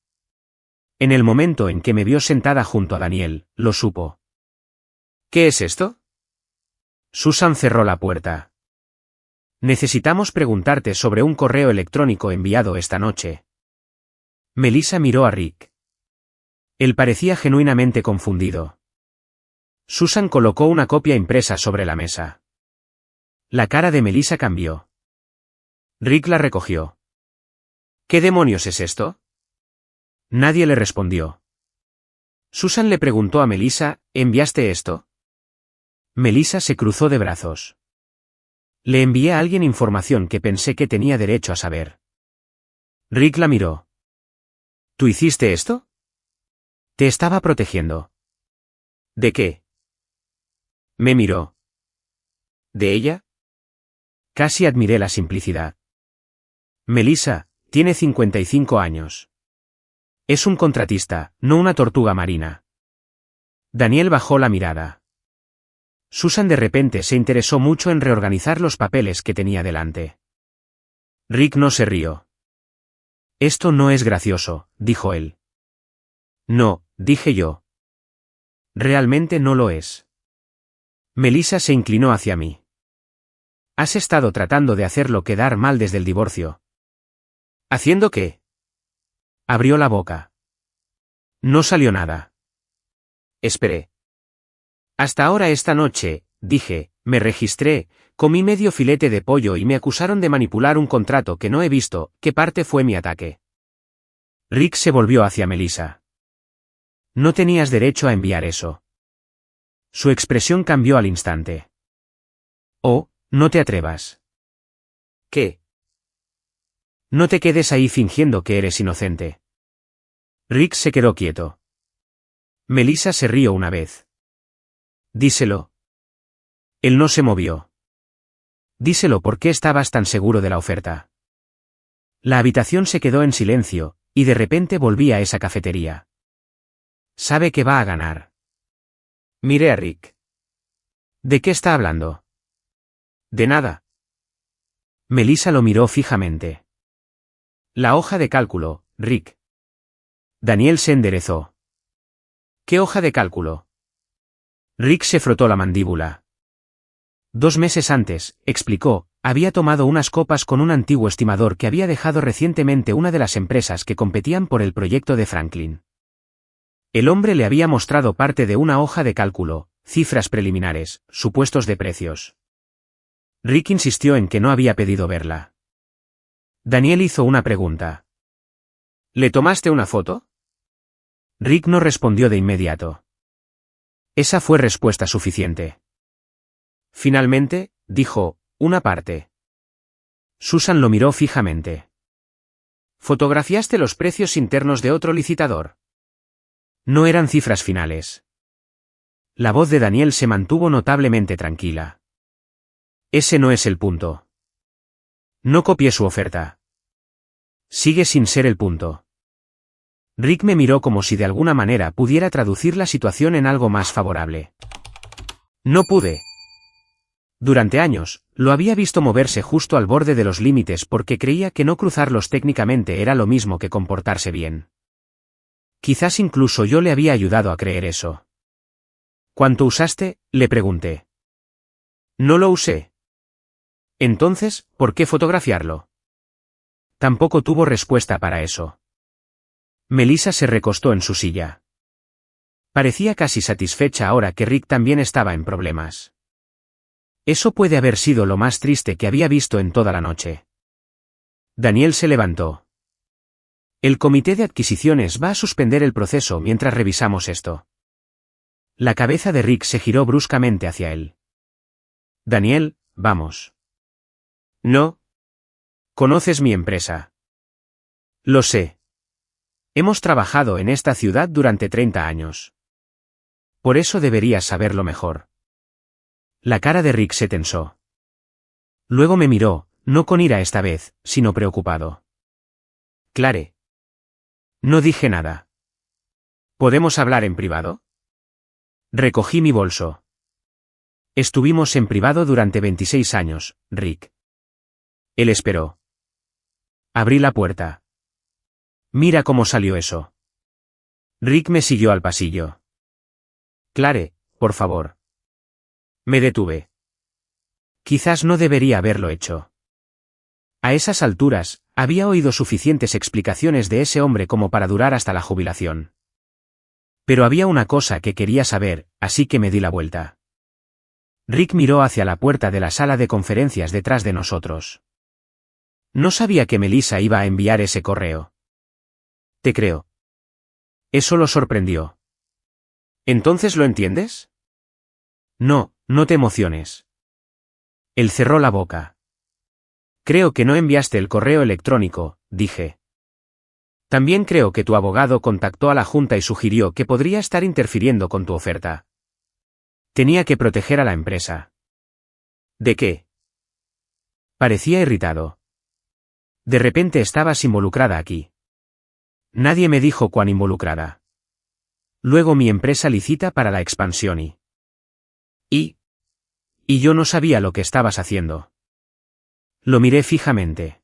En el momento en que me vio sentada junto a Daniel, lo supo. ¿Qué es esto? Susan cerró la puerta. Necesitamos preguntarte sobre un correo electrónico enviado esta noche. Melissa miró a Rick. Él parecía genuinamente confundido. Susan colocó una copia impresa sobre la mesa. La cara de Melissa cambió. Rick la recogió. ¿Qué demonios es esto? Nadie le respondió. Susan le preguntó a Melissa, ¿enviaste esto? Melissa se cruzó de brazos. Le envié a alguien información que pensé que tenía derecho a saber. Rick la miró. ¿Tú hiciste esto? Te estaba protegiendo. ¿De qué? Me miró. ¿De ella? Casi admiré la simplicidad. Melissa, tiene 55 años. Es un contratista, no una tortuga marina. Daniel bajó la mirada. Susan de repente se interesó mucho en reorganizar los papeles que tenía delante. Rick no se rió. Esto no es gracioso, dijo él. No, dije yo. Realmente no lo es. Melissa se inclinó hacia mí. Has estado tratando de hacerlo quedar mal desde el divorcio. ¿Haciendo qué? Abrió la boca. No salió nada. Esperé. Hasta ahora esta noche, dije, me registré, comí medio filete de pollo y me acusaron de manipular un contrato que no he visto. ¿Qué parte fue mi ataque? Rick se volvió hacia Melissa. No tenías derecho a enviar eso. Su expresión cambió al instante. Oh, no te atrevas. ¿Qué? No te quedes ahí fingiendo que eres inocente. Rick se quedó quieto. Melissa se rió una vez. Díselo. Él no se movió. Díselo por qué estabas tan seguro de la oferta. La habitación se quedó en silencio, y de repente volví a esa cafetería. Sabe que va a ganar. Miré a Rick. ¿De qué está hablando? De nada. Melissa lo miró fijamente. La hoja de cálculo, Rick. Daniel se enderezó. ¿Qué hoja de cálculo? Rick se frotó la mandíbula. 2 meses antes, explicó, había tomado unas copas con un antiguo estimador que había dejado recientemente una de las empresas que competían por el proyecto de Franklin. El hombre le había mostrado parte de una hoja de cálculo, cifras preliminares, supuestos de precios. Rick insistió en que no había pedido verla. Daniel hizo una pregunta. ¿Le tomaste una foto? Rick no respondió de inmediato. Esa fue respuesta suficiente. Finalmente, dijo, una parte. Susan lo miró fijamente. ¿Fotografiaste los precios internos de otro licitador? No eran cifras finales. La voz de Daniel se mantuvo notablemente tranquila. Ese no es el punto. No copié su oferta. Sigue sin ser el punto. Rick me miró como si de alguna manera pudiera traducir la situación en algo más favorable. No pude. Durante años, lo había visto moverse justo al borde de los límites porque creía que no cruzarlos técnicamente era lo mismo que comportarse bien. Quizás incluso yo le había ayudado a creer eso. ¿Cuánto usaste?, le pregunté. No lo usé. Entonces, ¿por qué fotografiarlo? Tampoco tuvo respuesta para eso. Melissa se recostó en su silla. Parecía casi satisfecha ahora que Rick también estaba en problemas. Eso puede haber sido lo más triste que había visto en toda la noche. Daniel se levantó. El comité de adquisiciones va a suspender el proceso mientras revisamos esto. La cabeza de Rick se giró bruscamente hacia él. Daniel, vamos. No. ¿Conoces mi empresa? Lo sé. Hemos trabajado en esta ciudad durante 30 años. Por eso deberías saberlo mejor. La cara de Rick se tensó. Luego me miró, no con ira esta vez, sino preocupado. Clare. No dije nada. ¿Podemos hablar en privado? Recogí mi bolso. Estuvimos en privado durante 26 años, Rick. Él esperó. Abrí la puerta. Mira cómo salió eso. Rick me siguió al pasillo. Clare, por favor. Me detuve. Quizás no debería haberlo hecho. A esas alturas, había oído suficientes explicaciones de ese hombre como para durar hasta la jubilación. Pero había una cosa que quería saber, así que me di la vuelta. Rick miró hacia la puerta de la sala de conferencias detrás de nosotros. No sabía que Melissa iba a enviar ese correo. Te creo. Eso lo sorprendió. ¿Entonces lo entiendes? No, no te emociones. Él cerró la boca. Creo que no enviaste el correo electrónico, dije. También creo que tu abogado contactó a la junta y sugirió que podría estar interfiriendo con tu oferta. Tenía que proteger a la empresa. ¿De qué? Parecía irritado. De repente estabas involucrada aquí. Nadie me dijo cuán involucrada. Luego mi empresa licita para la expansión y yo no sabía lo que estabas haciendo. Lo miré fijamente.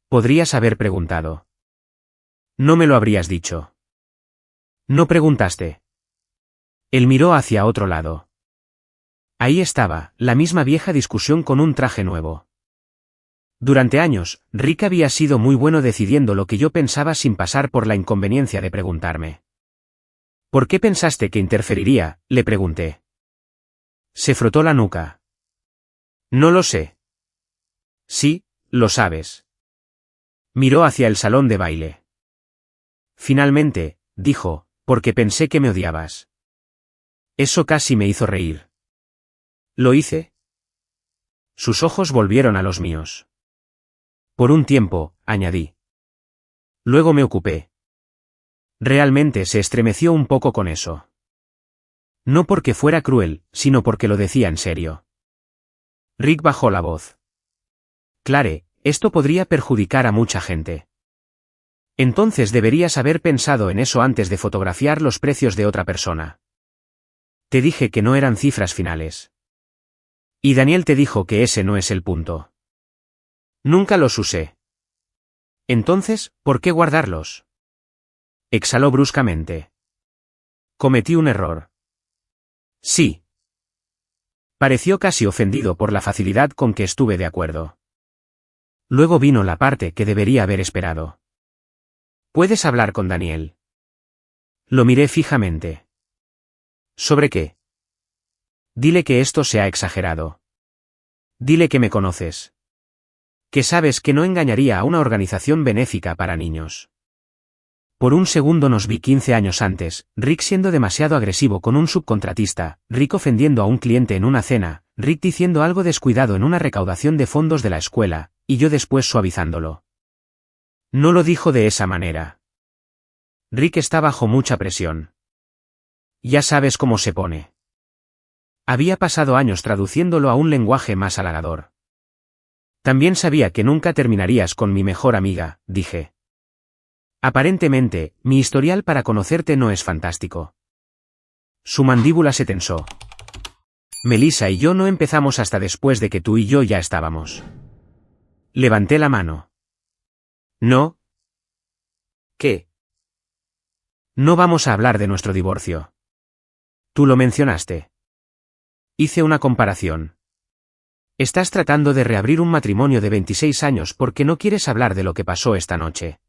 Podrías haber preguntado. No me lo habrías dicho. No preguntaste. Él miró hacia otro lado. Ahí estaba, la misma vieja discusión con un traje nuevo. Durante años, Rick había sido muy bueno decidiendo lo que yo pensaba sin pasar por la inconveniencia de preguntarme. ¿Por qué pensaste que interferiría?, le pregunté. Se frotó la nuca. No lo sé. Sí, lo sabes. Miró hacia el salón de baile. Finalmente, dijo, porque pensé que me odiabas. Eso casi me hizo reír. ¿Lo hice? Sus ojos volvieron a los míos. Por un tiempo, añadí. Luego me ocupé. Realmente se estremeció un poco con eso. No porque fuera cruel, sino porque lo decía en serio. Rick bajó la voz. Clare, esto podría perjudicar a mucha gente. Entonces deberías haber pensado en eso antes de fotografiar los precios de otra persona. Te dije que no eran cifras finales. Y Daniel te dijo que ese no es el punto. Nunca los usé. Entonces, ¿por qué guardarlos? Exhaló bruscamente. Cometí un error. Sí. Pareció casi ofendido por la facilidad con que estuve de acuerdo. Luego vino la parte que debería haber esperado. ¿Puedes hablar con Daniel? Lo miré fijamente. ¿Sobre qué? Dile que esto se ha exagerado. Dile que me conoces. Que sabes que no engañaría a una organización benéfica para niños. Por un segundo nos vi 15 años antes, Rick siendo demasiado agresivo con un subcontratista, Rick ofendiendo a un cliente en una cena, Rick diciendo algo descuidado en una recaudación de fondos de la escuela, y yo después suavizándolo. No lo dijo de esa manera. Rick está bajo mucha presión. Ya sabes cómo se pone. Había pasado años traduciéndolo a un lenguaje más halagador. También sabía que nunca terminarías con mi mejor amiga, dije. Aparentemente, mi historial para conocerte no es fantástico. Su mandíbula se tensó. Melissa y yo no empezamos hasta después de que tú y yo ya estábamos. Levanté la mano. No. ¿Qué? No vamos a hablar de nuestro divorcio. Tú lo mencionaste. Hice una comparación. Estás tratando de reabrir un matrimonio de 26 años porque no quieres hablar de lo que pasó esta noche.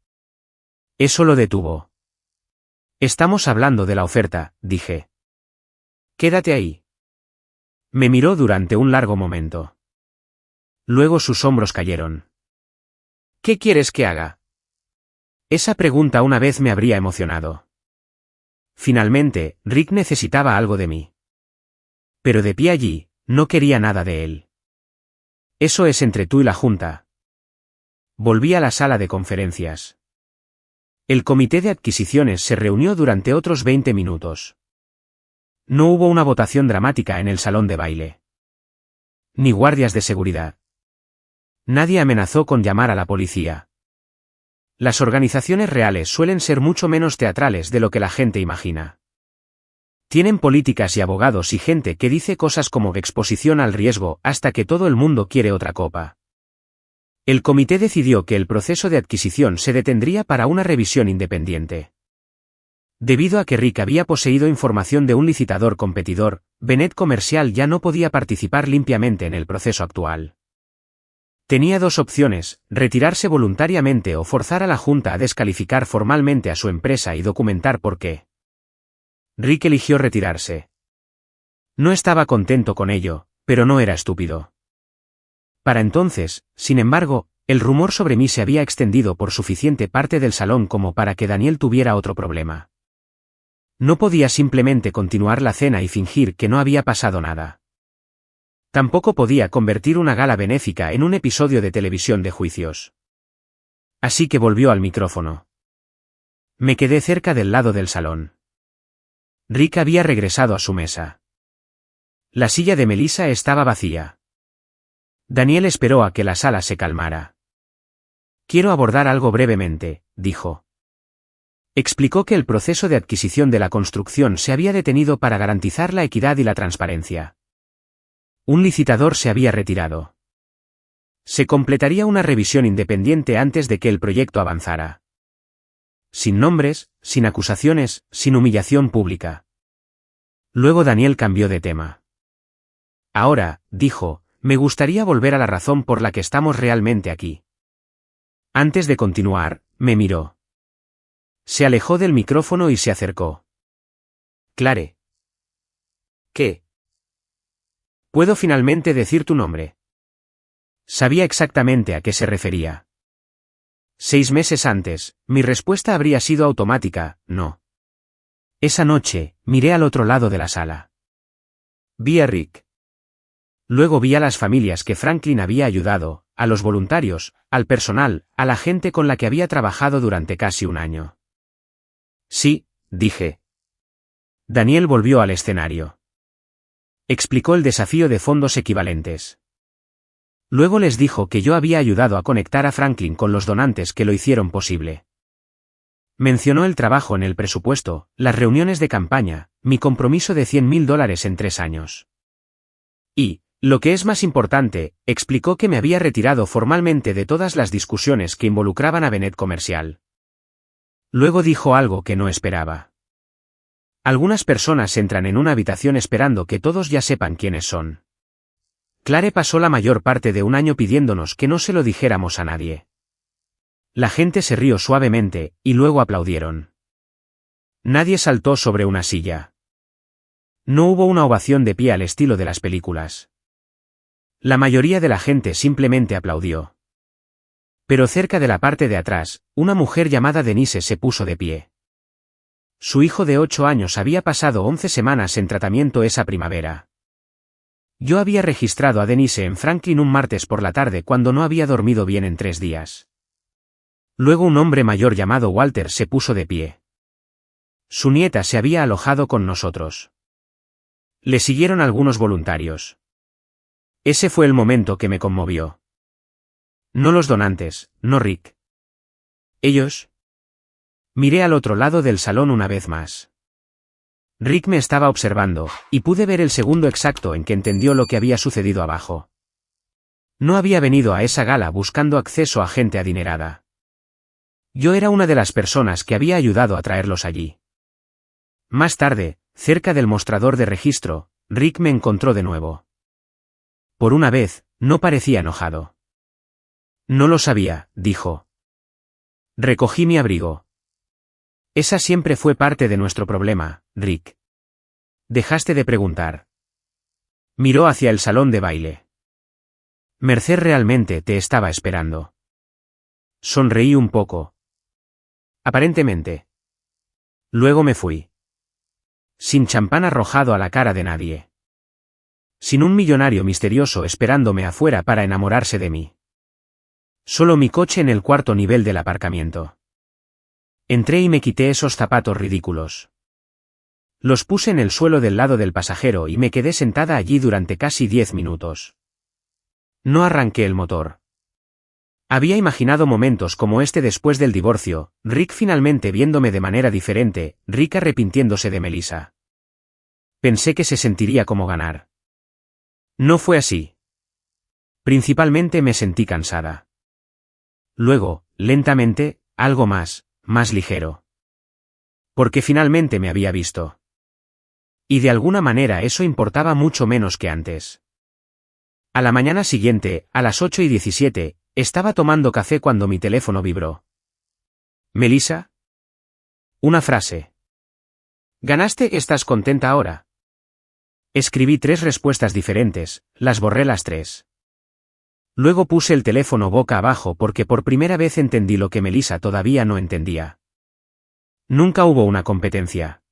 Eso lo detuvo. Estamos hablando de la oferta, dije. Quédate ahí. Me miró durante un largo momento. Luego sus hombros cayeron. ¿Qué quieres que haga? Esa pregunta una vez me habría emocionado. Finalmente, Rick necesitaba algo de mí. Pero de pie allí, no quería nada de él. Eso es entre tú y la Junta. Volví a la sala de conferencias. El comité de adquisiciones se reunió durante otros 20 minutos. No hubo una votación dramática en el salón de baile. Ni guardias de seguridad. Nadie amenazó con llamar a la policía. Las organizaciones reales suelen ser mucho menos teatrales de lo que la gente imagina. Tienen políticas y abogados y gente que dice cosas como exposición al riesgo hasta que todo el mundo quiere otra copa. El comité decidió que el proceso de adquisición se detendría para una revisión independiente. Debido a que Rick había poseído información de un licitador competidor, Bennett Comercial ya no podía participar limpiamente en el proceso actual. Tenía dos opciones: retirarse voluntariamente o forzar a la Junta a descalificar formalmente a su empresa y documentar por qué. Rick eligió retirarse. No estaba contento con ello, pero no era estúpido. Para entonces, sin embargo, el rumor sobre mí se había extendido por suficiente parte del salón como para que Daniel tuviera otro problema. No podía simplemente continuar la cena y fingir que no había pasado nada. Tampoco podía convertir una gala benéfica en un episodio de televisión de juicios. Así que volvió al micrófono. Me quedé cerca del lado del salón. Rick había regresado a su mesa. La silla de Melissa estaba vacía. Daniel esperó a que la sala se calmara. Quiero abordar algo brevemente, dijo. Explicó que el proceso de adquisición de la construcción se había detenido para garantizar la equidad y la transparencia. Un licitador se había retirado. Se completaría una revisión independiente antes de que el proyecto avanzara. Sin nombres, sin acusaciones, sin humillación pública. Luego Daniel cambió de tema. Ahora, dijo, me gustaría volver a la razón por la que estamos realmente aquí. Antes de continuar, me miró. Se alejó del micrófono y se acercó. Clare. ¿Qué? ¿Puedo finalmente decir tu nombre? Sabía exactamente a qué se refería. 6 meses antes, mi respuesta habría sido automática: no. Esa noche, miré al otro lado de la sala. Vi a Rick. Luego vi a las familias que Franklin había ayudado, a los voluntarios, al personal, a la gente con la que había trabajado durante casi un año. Sí, dije. Daniel volvió al escenario. Explicó el desafío de fondos equivalentes. Luego les dijo que yo había ayudado a conectar a Franklin con los donantes que lo hicieron posible. Mencionó el trabajo en el presupuesto, las reuniones de campaña, mi compromiso de $100,000 en 3 años. Y, lo que es más importante, explicó que me había retirado formalmente de todas las discusiones que involucraban a Bennett Comercial. Luego dijo algo que no esperaba. Algunas personas entran en una habitación esperando que todos ya sepan quiénes son. Clare pasó la mayor parte de un año pidiéndonos que no se lo dijéramos a nadie. La gente se rió suavemente, y luego aplaudieron. Nadie saltó sobre una silla. No hubo una ovación de pie al estilo de las películas. La mayoría de la gente simplemente aplaudió. Pero cerca de la parte de atrás, una mujer llamada Denise se puso de pie. Su hijo de 8 años había pasado 11 semanas en tratamiento esa primavera. Yo había registrado a Denise en Franklin un martes por la tarde cuando no había dormido bien en 3 días. Luego un hombre mayor llamado Walter se puso de pie. Su nieta se había alojado con nosotros. Le siguieron algunos voluntarios. Ese fue el momento que me conmovió. No los donantes, no Rick. Ellos. Miré al otro lado del salón una vez más. Rick me estaba observando, y pude ver el segundo exacto en que entendió lo que había sucedido abajo. No había venido a esa gala buscando acceso a gente adinerada. Yo era una de las personas que había ayudado a traerlos allí. Más tarde, cerca del mostrador de registro, Rick me encontró de nuevo. Por una vez, no parecía enojado. No lo sabía, dijo. Recogí mi abrigo. Esa siempre fue parte de nuestro problema, Rick. Dejaste de preguntar. Miró hacia el salón de baile. Mercer realmente te estaba esperando. Sonreí un poco. Aparentemente. Luego me fui. Sin champán arrojado a la cara de nadie. Sin un millonario misterioso esperándome afuera para enamorarse de mí. Solo mi coche en el cuarto nivel del aparcamiento. Entré y me quité esos zapatos ridículos. Los puse en el suelo del lado del pasajero y me quedé sentada allí durante casi 10 minutos. No arranqué el motor. Había imaginado momentos como este después del divorcio, Rick finalmente viéndome de manera diferente, Rick arrepintiéndose de Melissa. Pensé que se sentiría como ganar. No fue así. Principalmente me sentí cansada. Luego, lentamente, algo más ligero. Porque finalmente me había visto. Y de alguna manera eso importaba mucho menos que antes. A la mañana siguiente, a las 8:17, estaba tomando café cuando mi teléfono vibró. ¿Melissa? Una frase. ¿Ganaste? ¿Estás contenta ahora? Escribí 3 respuestas diferentes, las borré las 3. Luego puse el teléfono boca abajo porque por primera vez entendí lo que Melissa todavía no entendía. Nunca hubo una competencia.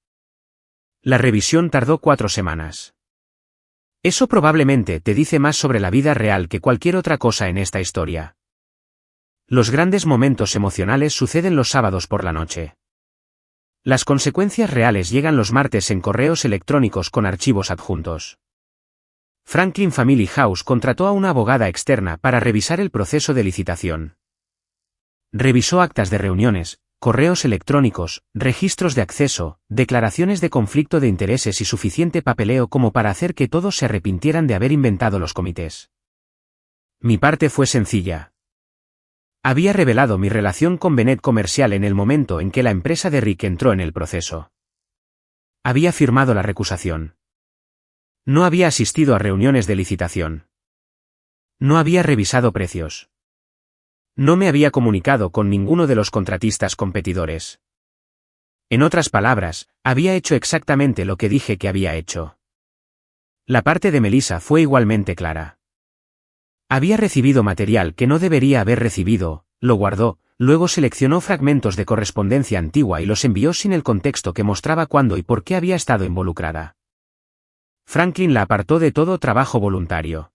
La revisión tardó 4 semanas. Eso probablemente te dice más sobre la vida real que cualquier otra cosa en esta historia. Los grandes momentos emocionales suceden los sábados por la noche. Las consecuencias reales llegan los martes en correos electrónicos con archivos adjuntos. Franklin Family House contrató a una abogada externa para revisar el proceso de licitación. Revisó actas de reuniones, correos electrónicos, registros de acceso, declaraciones de conflicto de intereses y suficiente papeleo como para hacer que todos se arrepintieran de haber inventado los comités. Mi parte fue sencilla. Había revelado mi relación con Bennett Comercial en el momento en que la empresa de Rick entró en el proceso. Había firmado la recusación. No había asistido a reuniones de licitación. No había revisado precios. No me había comunicado con ninguno de los contratistas competidores. En otras palabras, había hecho exactamente lo que dije que había hecho. La parte de Melissa fue igualmente clara. Había recibido material que no debería haber recibido, lo guardó, luego seleccionó fragmentos de correspondencia antigua y los envió sin el contexto que mostraba cuándo y por qué había estado involucrada. Franklin la apartó de todo trabajo voluntario.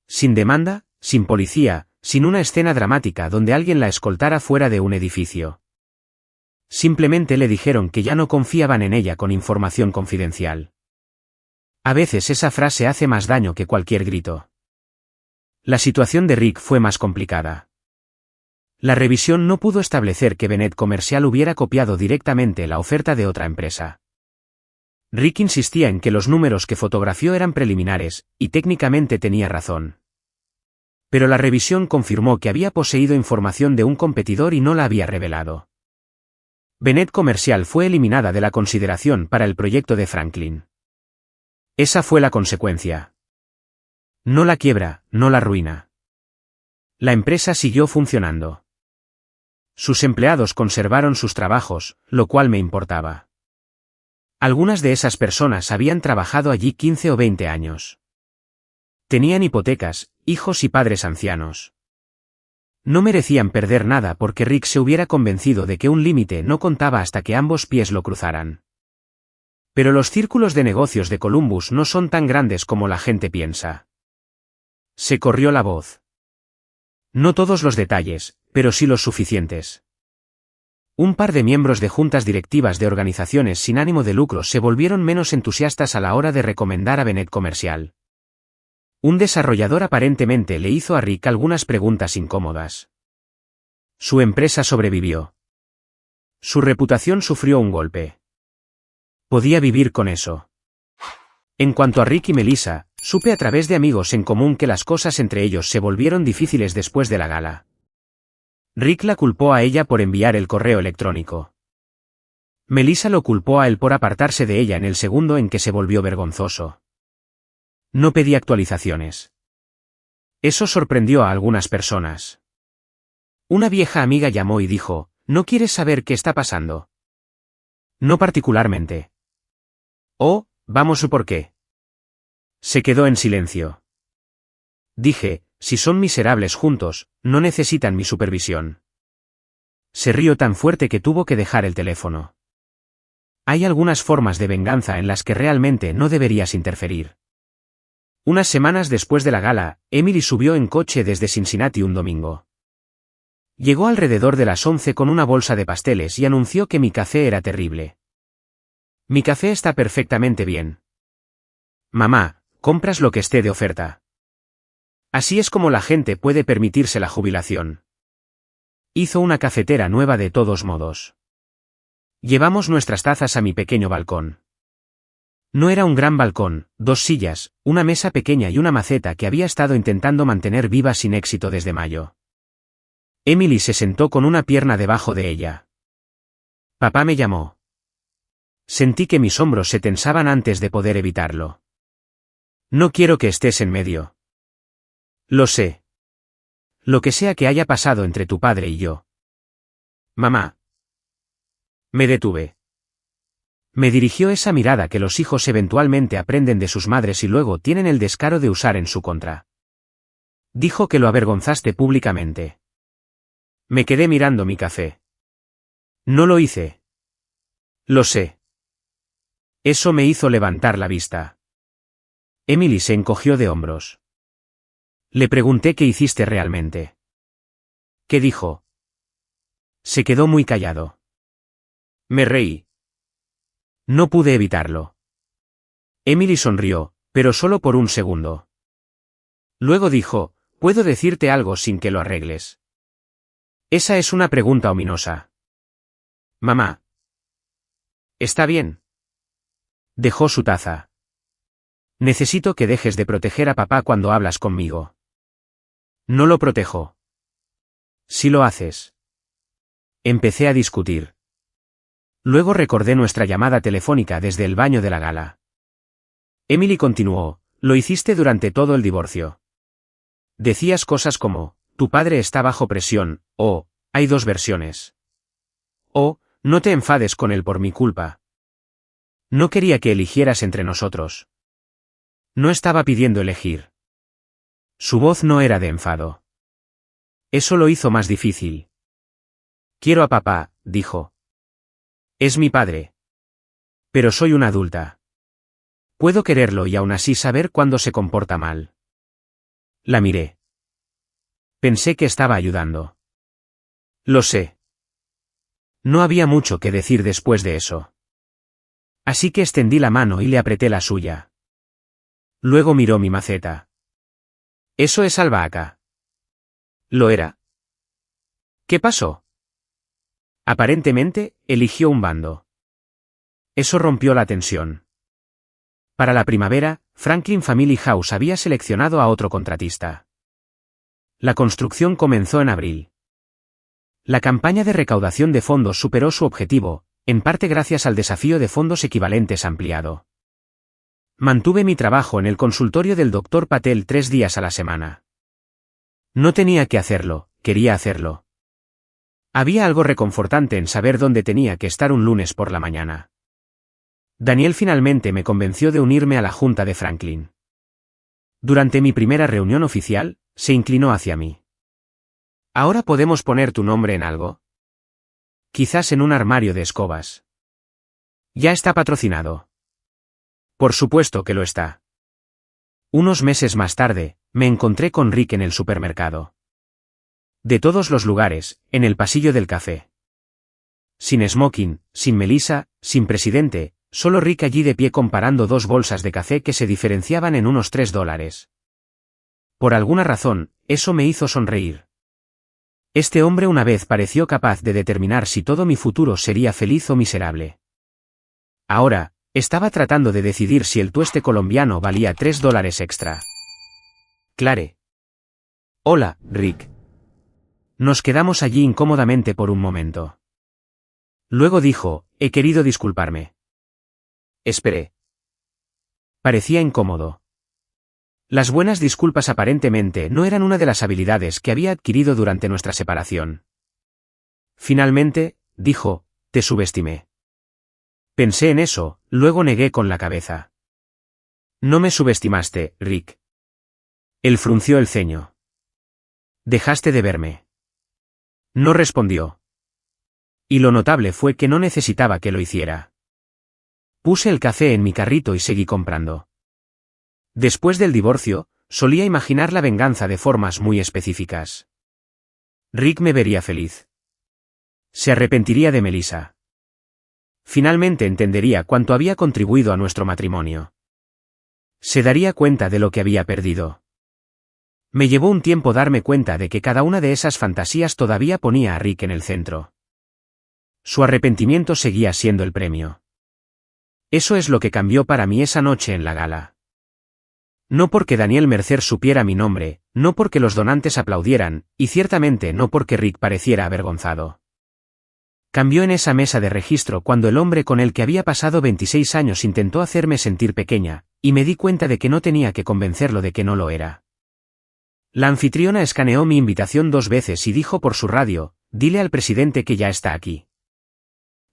Sin demanda, sin policía, sin una escena dramática donde alguien la escoltara fuera de un edificio. Simplemente le dijeron que ya no confiaban en ella con información confidencial. A veces esa frase hace más daño que cualquier grito. La situación de Rick fue más complicada. La revisión no pudo establecer que Bennett Comercial hubiera copiado directamente la oferta de otra empresa. Rick insistía en que los números que fotografió eran preliminares, y técnicamente tenía razón. Pero la revisión confirmó que había poseído información de un competidor y no la había revelado. Bennett Comercial fue eliminada de la consideración para el proyecto de Franklin. Esa fue la consecuencia. No la quiebra, no la ruina. La empresa siguió funcionando. Sus empleados conservaron sus trabajos, lo cual me importaba. Algunas de esas personas habían trabajado allí 15 o 20 años. Tenían hipotecas, hijos y padres ancianos. No merecían perder nada porque Rick se hubiera convencido de que un límite no contaba hasta que ambos pies lo cruzaran. Pero los círculos de negocios de Columbus no son tan grandes como la gente piensa. Se corrió la voz. No todos los detalles, pero sí los suficientes. Un par de miembros de juntas directivas de organizaciones sin ánimo de lucro se volvieron menos entusiastas a la hora de recomendar a Bennett Comercial. Un desarrollador aparentemente le hizo a Rick algunas preguntas incómodas. Su empresa sobrevivió. Su reputación sufrió un golpe. Podía vivir con eso. En cuanto a Rick y Melissa, supe a través de amigos en común que las cosas entre ellos se volvieron difíciles después de la gala. Rick la culpó a ella por enviar el correo electrónico. Melissa lo culpó a él por apartarse de ella en el segundo en que se volvió vergonzoso. No pedí actualizaciones. Eso sorprendió a algunas personas. Una vieja amiga llamó y dijo, ¿no quieres saber qué está pasando? No particularmente. Oh, vamos por qué. Se quedó en silencio. Dije, si son miserables juntos, no necesitan mi supervisión. Se rió tan fuerte que tuvo que dejar el teléfono. Hay algunas formas de venganza en las que realmente no deberías interferir. Unas semanas después de la gala, Emily subió en coche desde Cincinnati un domingo. Llegó alrededor de las 11 con una bolsa de pasteles y anunció que mi café era terrible. Mi café está perfectamente bien. Mamá, compras lo que esté de oferta. Así es como la gente puede permitirse la jubilación. Hizo una cafetera nueva de todos modos. Llevamos nuestras tazas a mi pequeño balcón. No era un gran balcón, 2 sillas, una mesa pequeña y una maceta que había estado intentando mantener viva sin éxito desde mayo. Emily se sentó con una pierna debajo de ella. Papá me llamó. Sentí que mis hombros se tensaban antes de poder evitarlo. No quiero que estés en medio. Lo sé. Lo que sea que haya pasado entre tu padre y yo. Mamá. Me detuve. Me dirigió esa mirada que los hijos eventualmente aprenden de sus madres y luego tienen el descaro de usar en su contra. Dijo que lo avergonzaste públicamente. Me quedé mirando mi café. No lo hice. Lo sé. Eso me hizo levantar la vista. Emily se encogió de hombros. Le pregunté qué hiciste realmente. ¿Qué dijo? Se quedó muy callado. Me reí. No pude evitarlo. Emily sonrió, pero solo por un segundo. Luego dijo, ¿puedo decirte algo sin que lo arregles? Esa es una pregunta ominosa. Mamá. ¿Está bien? Dejó su taza. Necesito que dejes de proteger a papá cuando hablas conmigo. No lo protejo. Si lo haces. Empecé a discutir. Luego recordé nuestra llamada telefónica desde el baño de la gala. Emily continuó, lo hiciste durante todo el divorcio. Decías cosas como, tu padre está bajo presión, o, hay 2 versiones. O, no te enfades con él por mi culpa. No quería que eligieras entre nosotros. No estaba pidiendo elegir. Su voz no era de enfado. Eso lo hizo más difícil. Quiero a papá, dijo. Es mi padre. Pero soy una adulta. Puedo quererlo y aún así saber cuándo se comporta mal. La miré. Pensé que estaba ayudando. Lo sé. No había mucho que decir después de eso. Así que extendí la mano y le apreté la suya. Luego miró mi maceta. Eso es albahaca. Lo era. ¿Qué pasó? Aparentemente, eligió un bando. Eso rompió la tensión. Para la primavera, Franklin Family House había seleccionado a otro contratista. La construcción comenzó en abril. La campaña de recaudación de fondos superó su objetivo, en parte gracias al desafío de fondos equivalentes ampliado. Mantuve mi trabajo en el consultorio del Dr. Patel 3 días a la semana. No tenía que hacerlo, quería hacerlo. Había algo reconfortante en saber dónde tenía que estar un lunes por la mañana. Daniel finalmente me convenció de unirme a la junta de Franklin. Durante mi primera reunión oficial, se inclinó hacia mí. ¿Ahora podemos poner tu nombre en algo? Quizás en un armario de escobas. Ya está patrocinado. Por supuesto que lo está. Unos meses más tarde, me encontré con Rick en el supermercado. De todos los lugares, en el pasillo del café. Sin smoking, sin Melissa, sin presidente, solo Rick allí de pie comparando 2 bolsas de café que se diferenciaban en unos $3. Por alguna razón, eso me hizo sonreír. Este hombre una vez pareció capaz de determinar si todo mi futuro sería feliz o miserable. Ahora, estaba tratando de decidir si el tueste colombiano valía $3 extra. Clare. Hola, Rick. Nos quedamos allí incómodamente por un momento. Luego dijo, he querido disculparme. Esperé. Parecía incómodo. Las buenas disculpas aparentemente no eran una de las habilidades que había adquirido durante nuestra separación. Finalmente, dijo, te subestimé. Pensé en eso, luego negué con la cabeza. No me subestimaste, Rick. Él frunció el ceño. Dejaste de verme. No respondió. Y lo notable fue que no necesitaba que lo hiciera. Puse el café en mi carrito y seguí comprando. Después del divorcio, solía imaginar la venganza de formas muy específicas. Rick me vería feliz. Se arrepentiría de Melissa. Finalmente entendería cuánto había contribuido a nuestro matrimonio. Se daría cuenta de lo que había perdido. Me llevó un tiempo darme cuenta de que cada una de esas fantasías todavía ponía a Rick en el centro. Su arrepentimiento seguía siendo el premio. Eso es lo que cambió para mí esa noche en la gala. No porque Daniel Mercer supiera mi nombre, no porque los donantes aplaudieran, y ciertamente no porque Rick pareciera avergonzado. Cambió en esa mesa de registro cuando el hombre con el que había pasado 26 años intentó hacerme sentir pequeña, y me di cuenta de que no tenía que convencerlo de que no lo era. La anfitriona escaneó mi invitación 2 veces y dijo por su radio, dile al presidente que ya está aquí.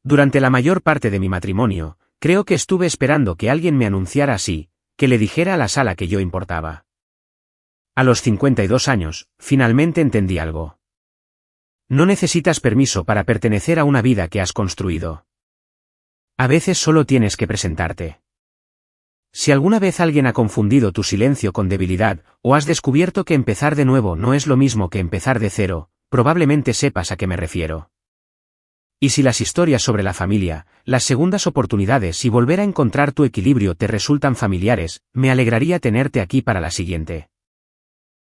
Durante la mayor parte de mi matrimonio, creo que estuve esperando que alguien me anunciara así, que le dijera a la sala que yo importaba. A los 52 años, finalmente entendí algo. No necesitas permiso para pertenecer a una vida que has construido. A veces solo tienes que presentarte. Si alguna vez alguien ha confundido tu silencio con debilidad, o has descubierto que empezar de nuevo no es lo mismo que empezar de cero, probablemente sepas a qué me refiero. Y si las historias sobre la familia, las segundas oportunidades y volver a encontrar tu equilibrio te resultan familiares, me alegraría tenerte aquí para la siguiente.